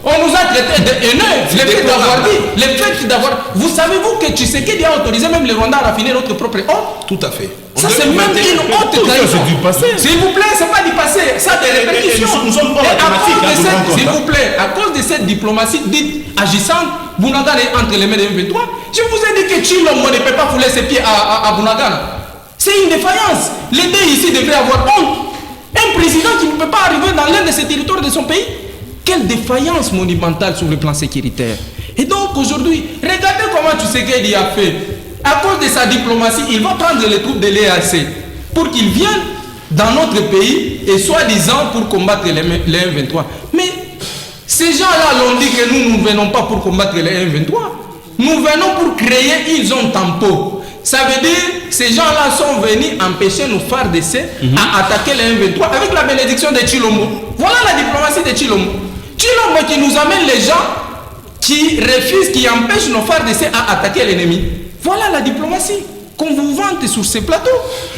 On nous a traité de haineux. Le fait d'avoir dit, le fait d'avoir... Vous savez-vous que Tshisekedi a autorisé même le Rwanda à raffiner notre propre or? Tout à fait. Ça, c'est même une haute trahison. C'est du passé. S'il vous plaît, c'est pas du passé. Ça a des répercussions. Nous sommes pas mathématiques. S'il vous plaît, à cause de cette diplomatie dite agissante, Bounagana est entre les mains de M23. Je vous ai dit que Tshilombo ne peut pas fouler ses pieds à Bounagana. C'est une défaillance. L'État ici devrait avoir honte. Un président qui ne peut pas arriver dans l'un de ces territoires de son pays. Quelle défaillance monumentale sur le plan sécuritaire. Et donc aujourd'hui, regardez comment Tshisekedi a fait. À cause de sa diplomatie, il va prendre les troupes de l'EAC pour qu'ils viennent dans notre pays et soi-disant pour combattre les M23. Mais ces gens-là l'ont dit que nous ne venons pas pour combattre les M23. Nous venons pour créer une zone tampon. Ça veut dire que ces gens-là sont venus empêcher nos FARDC à attaquer les M23 avec la bénédiction de Tshilombo. Voilà la diplomatie de Tshilombo. Tshilombo qui nous amène les gens qui refusent, qui empêchent nos FARDC à attaquer l'ennemi. Voilà la diplomatie qu'on vous vante sur ces plateaux.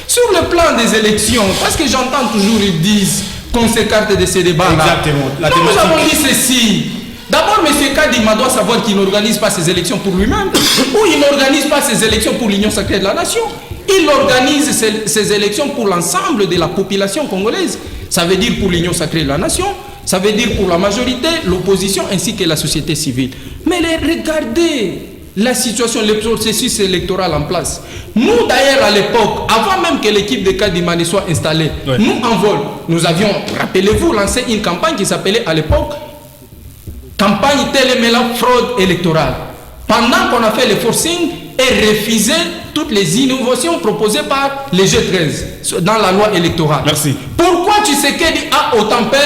Sur le plan des élections, parce que j'entends toujours ils disent qu'on s'écarte de ces débats-là. Exactement. Nous avons dit ceci. D'abord, M. Kadima doit savoir qu'il n'organise pas ses élections pour lui-même ou il n'organise pas ses élections pour l'Union Sacrée de la Nation. Il organise ses élections pour l'ensemble de la population congolaise. Ça veut dire pour l'Union Sacrée de la Nation, ça veut dire pour la majorité, l'opposition ainsi que la société civile. Mais regardez la situation, le processus électoral en place. Nous d'ailleurs à l'époque, avant même que l'équipe de Kadima ne soit installée, nous en vol, nous avions, rappelez-vous, lancé une campagne qui s'appelait à l'époque campagne Téléméla fraude électorale. Pendant qu'on a fait le forcing et refusé toutes les innovations proposées par les G13 dans la loi électorale. Merci. Pourquoi Tshisekedi a autant peur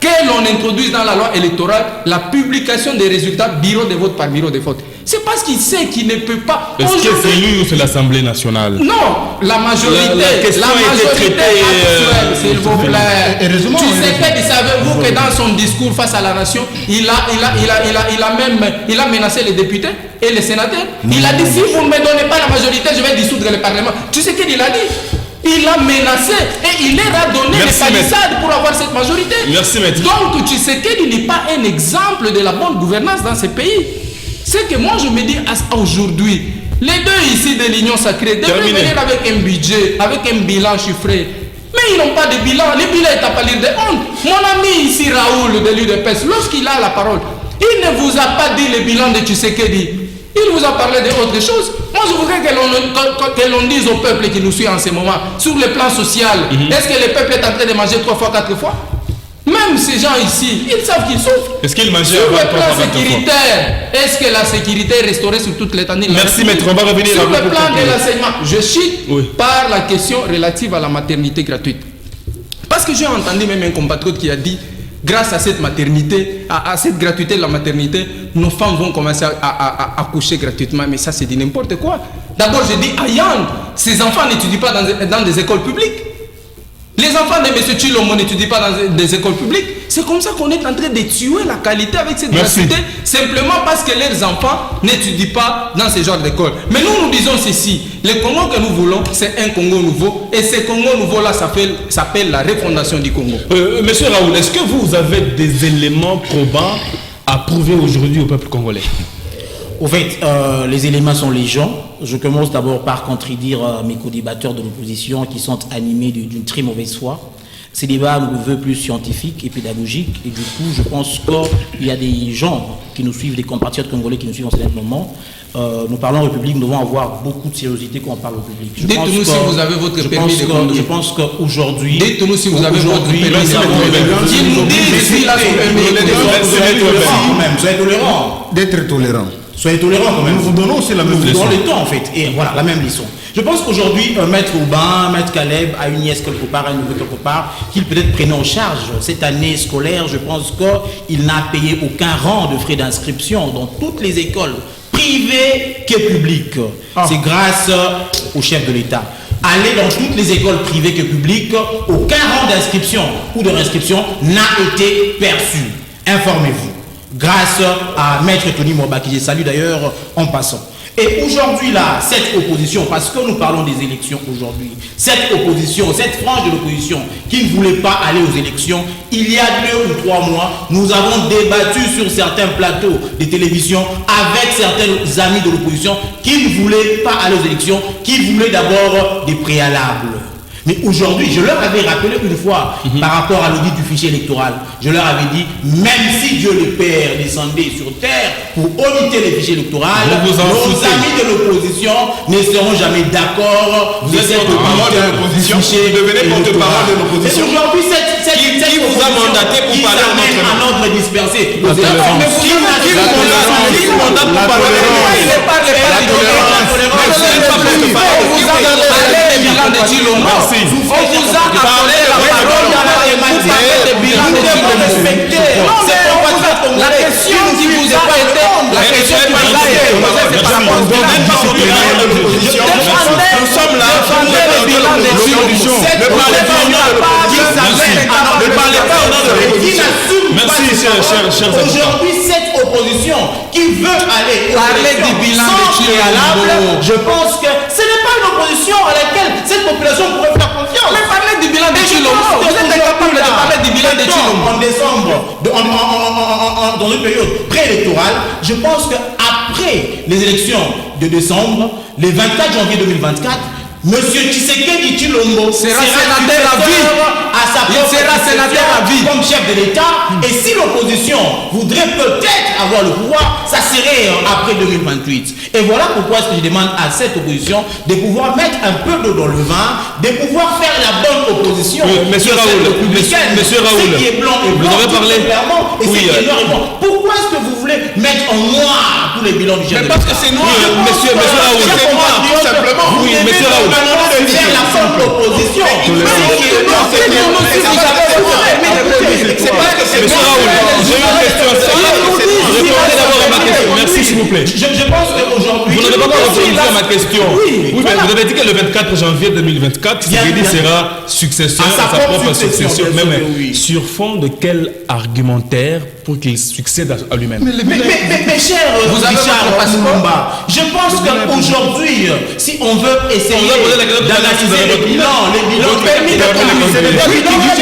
que l'on introduise dans la loi électorale la publication des résultats bureau de vote par bureau de vote? C'est parce qu'il sait qu'il ne peut pas. Est-ce que c'est lui ou c'est l'Assemblée nationale? Non, la majorité. La question a été traitée, s'il vous plaît. Heureusement. Tshisekedi, savez-vous que dans son discours face à la nation, il a menacé les députés et les sénateurs. Il a dit si vous ne me donnez pas la majorité, je vais dissoudre le Parlement. Tshisekedi l'a dit. Il a menacé et il leur a donné les palissades pour avoir cette majorité. Merci, maître. Donc Tshisekedi n'est pas un exemple de la bonne gouvernance dans ce pays. C'est que moi je me dis aujourd'hui, les deux ici de l'Union Sacrée devraient venir avec un budget, avec un bilan chiffré. Mais ils n'ont pas de bilan. Le bilan est à pâlir de honte. Mon ami ici Raoul de l'UDPS, lorsqu'il a la parole, il ne vous a pas dit le bilan de Tshisekedi. Il vous a parlé d'autre chose. Moi, je voudrais que l'on dise au peuple qui nous suit en ce moment, sur le plan social, est-ce que le peuple est en train de manger 3 fois, 4 fois? Même ces gens ici, ils savent qu'ils souffrent. Est-ce qu'ils mangeaient sur avant le plan sécuritaire? Est-ce que la sécurité est restaurée sur toute l'étendue? Merci, maître. On va revenir sur le plan de l'enseignement. Je chute par la question relative à la maternité gratuite. Parce que j'ai entendu même un compatriote qui a dit, grâce à cette maternité, à cette gratuité de la maternité, nos femmes vont commencer à accoucher gratuitement. Mais ça, c'est dit n'importe quoi. D'abord, je dis, à Yand, ces enfants n'étudient pas dans des écoles publiques. Les enfants de M. Tshilombo n'étudient pas dans des écoles publiques. C'est comme ça qu'on est en train de tuer la qualité avec cette gratuité, simplement parce que leurs enfants n'étudient pas dans ce genre d'école. Mais nous disons ceci, le Congo que nous voulons, c'est un Congo nouveau. Et ce Congo nouveau-là s'appelle la refondation du Congo. Monsieur Raoul, est-ce que vous avez des éléments probants à prouver aujourd'hui au peuple congolais? Au fait, les éléments sont légion. Je commence d'abord par contredire mes co-débatteurs de l'opposition qui sont animés d'une très mauvaise foi. Ces débats nous veulent plus scientifiques et pédagogiques. Et du coup, je pense qu'il y a des gens qui nous suivent, des compatriotes congolais qui nous suivent en ce moment. Nous parlons République, nous devons avoir beaucoup de sériosité quand on parle République. Dites-nous si vous avez votre permis de conduire. Je pense qu'aujourd'hui... Dites-nous si vous avez votre permis de conduire. Qui nous dit si là son permis de conduire. Soyez tolérants. D'être tolérant. Soyez tolérants quand même. Nous vous donnons aussi la même leçon. Dans le temps en fait. Et voilà, la même leçon. Je pense qu'aujourd'hui, Maître Aubin, Maître Caleb a une nièce quelque part, un neveu quelque part, qu'il peut-être prenait en charge cette année scolaire. Je pense qu'il n'a payé aucun rang de frais d'inscription dans toutes les écoles privées que publiques. C'est grâce au chef de l'État. Allez dans toutes les écoles privées que publiques, aucun rang d'inscription ou de réinscription n'a été perçu. Informez-vous. Grâce à Maître Tony Moba, qui je salue d'ailleurs en passant. Et aujourd'hui, là, cette opposition, parce que nous parlons des élections aujourd'hui, cette opposition, cette frange de l'opposition qui ne voulait pas aller aux élections, il y a 2 ou 3 mois, nous avons débattu sur certains plateaux de télévision avec certains amis de l'opposition qui ne voulaient pas aller aux élections, qui voulaient d'abord des préalables. Mais aujourd'hui, je leur avais rappelé une fois par rapport à l'audit du fichier électoral, je leur avais dit, même si Dieu le Père descendait sur terre pour auditer les fichiers électoraux, nos amis de l'opposition ne seront jamais d'accord. Vous êtes porte-parole de l'opposition, vous devenez porte-parole de l'opposition. Aujourd'hui, qui vous a mandaté pour parler en ordre dispersé? Qui vous mandate pour parler on vous a accordé la parole pour parler des bilans de respecter. La question qui vous a été, la question qui vous a été posée, c'est par rapport nous sommes là, défendez le bilan des solutions. Ne parlez pas au nom de l'opposition. Ne parlez pas au nom de l'opposition. Merci, chers amis. Aujourd'hui, cette opposition qui veut aller parler du bilan sans préalable, je pense que ce n'est pas une opposition à laquelle cette population pourrait faire confiance. Mais parlez du bilan de Chilombo. Vous êtes incapable de parler du bilan de Chilombo. En décembre, dans une période préélectorale, je pense qu'après les élections de décembre, le 24 janvier 2024, Monsieur Tshisekedi Tshilombo sera sénateur à vie. Il sera sénateur à vie comme chef de l'État. Et si l'opposition voudrait peut-être avoir le pouvoir, ça serait après 2028. Et voilà pourquoi est-ce que je demande à cette opposition de pouvoir mettre un peu d'eau dans le vin, de pouvoir faire la bonne opposition. Monsieur Raoul, Monsieur Raoul, ce qui est blanc et blanc, vous avez parlé clairement, et ce qui est noir et blanc. Pourquoi est-ce que vous voulez mettre en noir tous les bilans du chef de l'État? Parce que c'est noir. Monsieur Raoul, c'est noir, tout simplement. Oui, Monsieur Raoul. Faire la forme d'opposition. C'est parce que c'est Monsieur Raoul, j'ai une question. Répondez d'abord à ma question. Merci, s'il vous plaît. Je pense qu'aujourd'hui... Vous n'avez pas encore répondu à ma question. Oui, mais vous avez dit que le 24 janvier 2024, Tshisekedi sera successeur à sa propre succession. Mais sur fond de quel argumentaire pour qu'il succède à lui-même? Mais cher Richard Mumba, je pense qu'aujourd'hui, si on veut essayer d'analyser les bilans, permis de conduire, c'est le bilan qui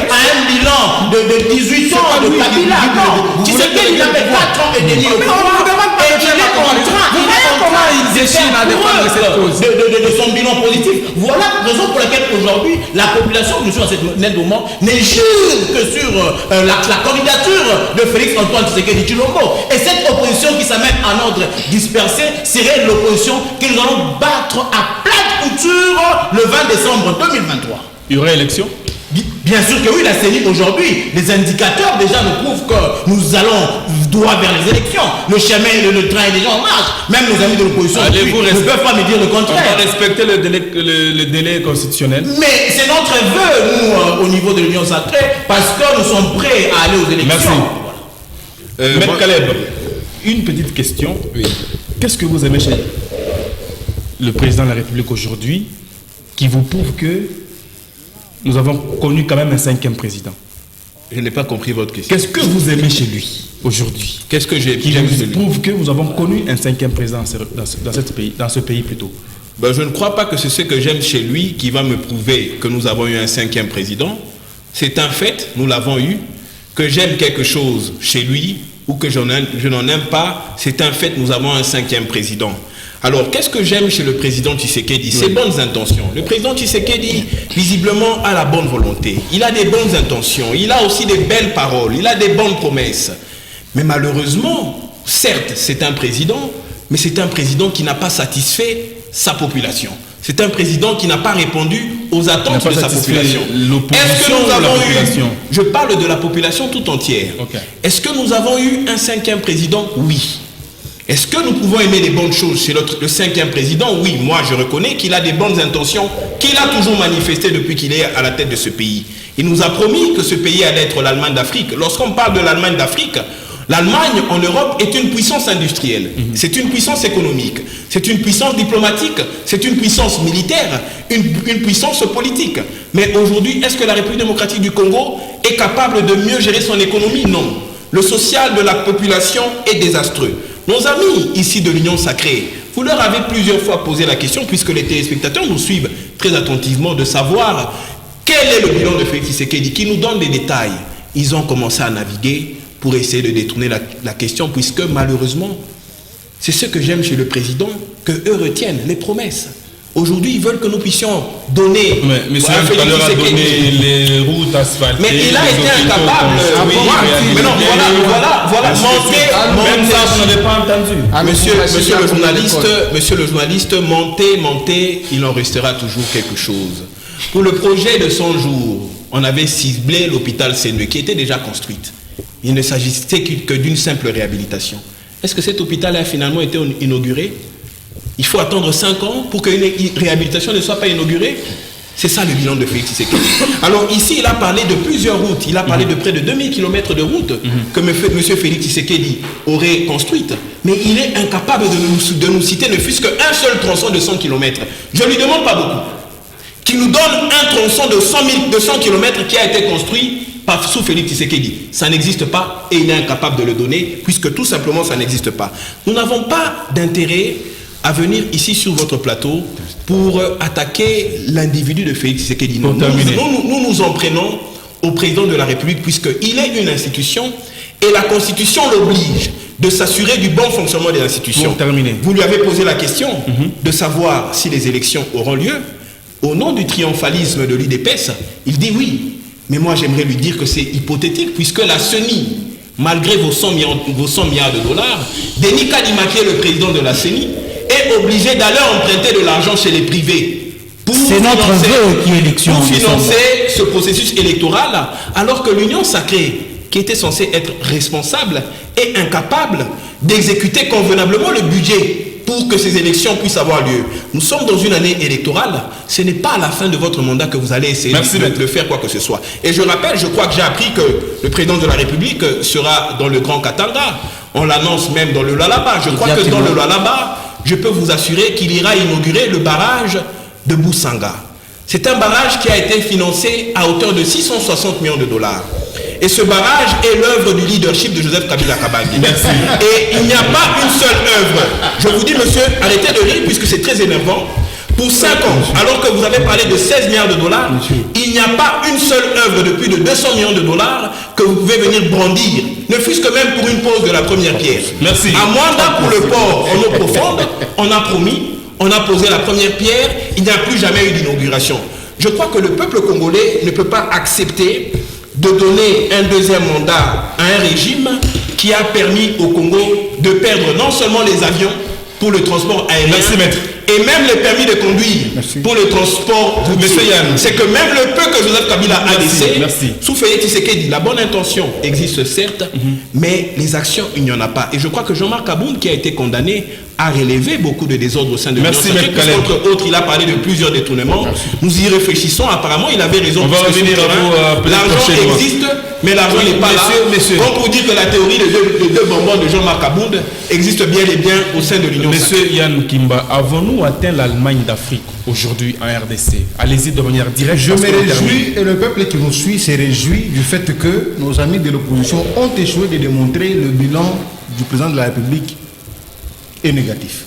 à un bilan de 18 ans de Kabila. Non, tu sais qu'il avait 4 ans et demi au pouvoir et il est contraint. Comment il déchire à défendre cette cause de son bilan positif. Voilà la raison pour laquelle aujourd'hui la population que nous sommes à cette moment n'est jure que sur la candidature de Félix Antoine Tshisekedi Tshilombo. Et cette opposition qui s'amène en ordre dispersé serait l'opposition que nous allons battre à plate couture le 20 décembre 2023. Il y aura élection? Bien sûr que oui, la CENI aujourd'hui, les indicateurs déjà nous prouvent que nous allons droit vers les élections. Le chemin, le train est déjà en marche. Même nos amis de l'opposition ne peuvent pas me dire le contraire. On va respecter le délai constitutionnel. Mais c'est notre vœu, nous, au niveau de l'Union sacrée, parce que nous sommes prêts à aller aux élections. Merci. Maître Caleb, une petite question. Oui. Qu'est-ce que vous aimez chez le président de la République aujourd'hui qui vous prouve que nous avons connu quand même un 5e président? Je n'ai pas compris votre question. Qu'est-ce que vous aimez chez lui aujourd'hui? Qu'est-ce que j'ai qui vous prouve que nous avons connu un 5e président dans ce pays plutôt? Ben, je ne crois pas que c'est ce que j'aime chez lui qui va me prouver que nous avons eu un 5e président. C'est un fait, nous l'avons eu. Que j'aime quelque chose chez lui ou que je n'en aime pas, c'est un fait, nous avons un 5e président. Alors, qu'est-ce que j'aime chez le président Tshisekedi? Ses bonnes intentions. Le président Tshisekedi, visiblement, a la bonne volonté. Il a des bonnes intentions. Il a aussi des belles paroles. Il a des bonnes promesses. Mais malheureusement, certes, c'est un président, mais c'est un président qui n'a pas satisfait sa population. C'est un président qui n'a pas répondu aux attentes de sa population. Est-ce que nous avons eu... Je parle de la population tout entière. Okay. Est-ce que nous avons eu un 5e président? Oui. Est-ce que nous pouvons aimer les bonnes choses chez le 5e président? Oui, moi je reconnais qu'il a des bonnes intentions, qu'il a toujours manifestées depuis qu'il est à la tête de ce pays. Il nous a promis que ce pays allait être l'Allemagne d'Afrique. Lorsqu'on parle de l'Allemagne d'Afrique, l'Allemagne en Europe est une puissance industrielle, c'est une puissance économique, c'est une puissance diplomatique, c'est une puissance militaire, une puissance politique. Mais aujourd'hui, est-ce que la République démocratique du Congo est capable de mieux gérer son économie? Non. Le social de la population est désastreux. Nos amis ici de l'Union Sacrée, vous leur avez plusieurs fois posé la question, puisque les téléspectateurs nous suivent très attentivement, de savoir quel est le bilan de Félix Tshisekedi, qui nous donne des détails. Ils ont commencé à naviguer pour essayer de détourner la question, puisque malheureusement, c'est ce que j'aime chez le président, qu'eux retiennent les promesses. Aujourd'hui, ils veulent que nous puissions donner... Mais M. tout à l'heure a donné les routes asphaltées... Mais il a été incapable... Mais non, voilà, même ça, vous n'avez pas entendu. Monsieur le journaliste, montez, il en restera toujours quelque chose. Pour le projet de 100 jours, on avait ciblé l'hôpital Senwe, qui était déjà construite. Il ne s'agissait que d'une simple réhabilitation. Est-ce que cet hôpital a finalement été inauguré? Il faut attendre 5 ans pour qu'une réhabilitation ne soit pas inaugurée. C'est ça le bilan de Félix Tshisekedi. Alors ici, il a parlé de plusieurs routes. Il a parlé de près de 2000 km de routes que M. Félix Tshisekedi aurait construites. Mais il est incapable de nous citer ne fût-ce qu'un seul tronçon de 100 km. Je ne lui demande pas beaucoup. Qu'il nous donne un tronçon de 100 km qui a été construit sous Félix Tshisekedi. Ça n'existe pas et il est incapable de le donner puisque tout simplement ça n'existe pas. Nous n'avons pas d'intérêt à venir ici sur votre plateau pour attaquer l'individu de Félix Tshisekedi. Nous nous en prenons au président de la République puisqu'il est une institution et la Constitution l'oblige de s'assurer du bon fonctionnement des institutions. Vous lui avez posé la question de savoir si les élections auront lieu. Au nom du triomphalisme de l'UDPS, il dit oui. Mais moi, j'aimerais lui dire que c'est hypothétique, puisque la CENI, malgré vos 100 milliards de dollars, Denis Kadimaki, le président de la CENI, est obligé d'aller emprunter de l'argent chez les privés pour financer ce processus électoral, alors que l'Union Sacrée, qui était censée être responsable, est incapable d'exécuter convenablement le budget pour que ces élections puissent avoir lieu. Nous sommes dans une année électorale. Ce n'est pas à la fin de votre mandat que vous allez essayer de faire quoi que ce soit. Et je rappelle, je crois que j'ai appris que le président de la République sera dans le Grand Katanga. On l'annonce même dans le Lualaba. Je crois que dans le Lualaba, je peux vous assurer qu'il ira inaugurer le barrage de Boussanga. C'est un barrage qui a été financé à hauteur de 660 millions de dollars. Et ce barrage est l'œuvre du leadership de Joseph Kabila Kabange. Merci. Et il n'y a pas une seule œuvre. Je vous dis, monsieur, arrêtez de rire puisque c'est très énervant. Pour 5 ans, alors que vous avez parlé de 16 milliards de dollars, il n'y a pas une seule œuvre de plus de 200 millions de dollars que vous pouvez venir brandir, ne fût-ce que même pour une pose de la première pierre. Merci. À Mwanda, pour le port en eau profonde, on a promis, on a posé la première pierre, il n'y a plus jamais eu d'inauguration. Je crois que le peuple congolais ne peut pas accepter de donner un deuxième mandat à un régime qui a permis au Congo de perdre non seulement les avions pour le transport aérien, et même les permis de conduire pour le transport routier. C'est que même le peu que Joseph Kabila a laissé, sous Félix Tshisekedi, la bonne intention existe certes, mais les actions, il n'y en a pas. Et je crois que Jean-Marc Aboun, qui a été condamné, a relevé beaucoup de désordres au sein de l'Union sacrée. Entre autres, il a parlé de plusieurs détournements. Nous y réfléchissons. Apparemment, il avait raison. On va revenir à vous. L'argent existe, mais l'argent n'est pas là. Comme pour dire que la théorie des deux bonbons de Jean-Marc Aboun existe bien et bien au sein de l'Union sacrée. Monsieur Yann Kimba, avons-nous atteint l'Allemagne d'Afrique aujourd'hui en RDC? Allez-y de manière directe. Je me réjouis et le peuple qui nous suit se réjouit du fait que nos amis de l'opposition ont échoué de démontrer le bilan du président de la République est négatif.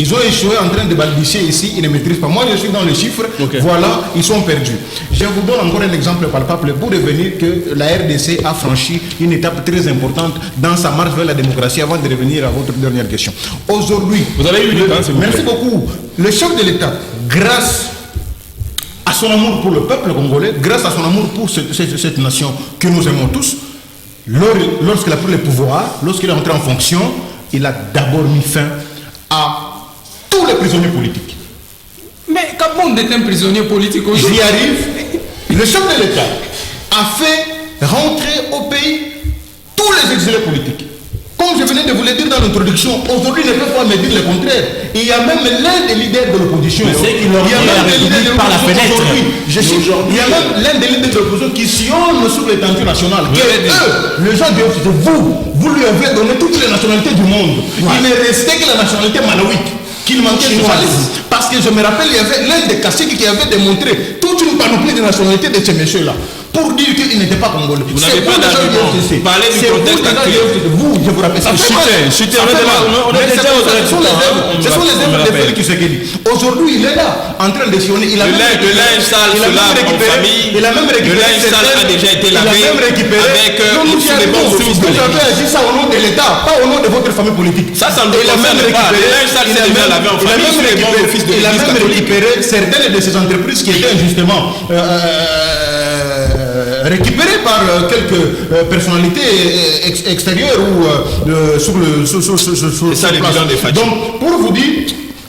Ils ont échoué en train de balbutier ici, ils ne maîtrisent pas. Moi, je suis dans les chiffres, voilà, ils sont perdus. Je vous donne encore un exemple palpable pour revenir que la RDC a franchi une étape très importante dans sa marche vers la démocratie avant de revenir à votre dernière question. Aujourd'hui, vous avez eu le temps, s'il vous plaît. Merci beaucoup. Le chef de l'État, grâce à son amour pour le peuple congolais, grâce à son amour pour cette nation que nous aimons tous, lorsqu'il a pris le pouvoir, lorsqu'il est entré en fonction, il a d'abord mis fin à tous les prisonniers politiques. Mais Kabonde est un prisonnier politique aujourd'hui. J'y arrive. Le chef de l'État a fait rentrer au pays tous les exilés politiques. Comme je venais de vous le dire dans l'introduction, aujourd'hui, ne peut pas me dire le contraire. Il y a même l'un des leaders de l'opposition. C'est qu'il leur dit la République par la fenêtre. Il y a même l'un des leaders de l'opposition qui sillonne sur l'étendue nationale. Les gens disent, vous lui avez donné toutes les nationalités du monde. Il ne restait que la nationalité malawique. Qu'il manquait chinoise. Parce que je me rappelle, il y avait l'un des caciques qui avait démontré toute une panoplie de nationalités de ces messieurs-là. Pour dire qu'ils n'étaient pas congolais. Vous n'avez pas d'argument. Parlez du contexte actuel. Vous, je vous rappelle ça. Ce sont les œuvres de Félix Tshisekedi. Aujourd'hui, il est là, en train de sillonner. Le linge sale se lave en famille. Il a même récupéré. Le linge sale a déjà été lavé avec les bons offices de l'État. Vous avez agi ça au nom de l'État, pas au nom de votre famille politique. Ça ne me concerne pas. Le linge sale s'est déjà lavé en famille sous les bons offices de l'État. Il a même récupéré certaines de ces entreprises qui étaient justement récupérées par quelques personnalités extérieures ou sur place. Donc, pour vous dire,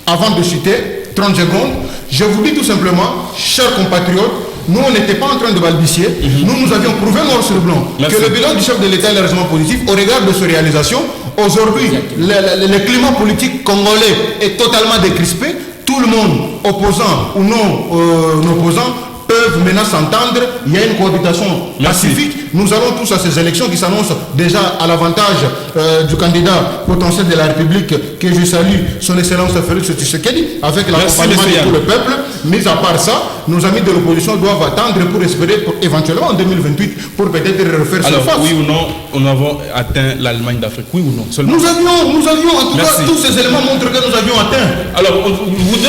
avant de citer, 30 secondes, je vous dis tout simplement, chers compatriotes, nous, on n'était pas en train de balbutier. Nous avions prouvé noir sur blanc que le bilan du chef de l'État est largement positif au regard de ses réalisations. Aujourd'hui, le climat politique congolais est totalement décrispé. Tout le monde, opposant ou non opposant, peuvent maintenant s'entendre. Il y a une cohabitation pacifique. Nous allons tous à ces élections qui s'annoncent déjà à l'avantage du candidat potentiel de la République, que je salue, son Excellence Félix Tshisekedi, avec l'accompagnement de tout le peuple. Mais à part ça, nos amis de l'opposition doivent attendre pour espérer éventuellement en 2028 pour peut-être refaire surface. Oui ou non, nous avons atteint l'Allemagne d'Afrique, oui ou non seulement. Nous avions, en tout cas, tous ces éléments montrent que nous avions atteint. Alors, vous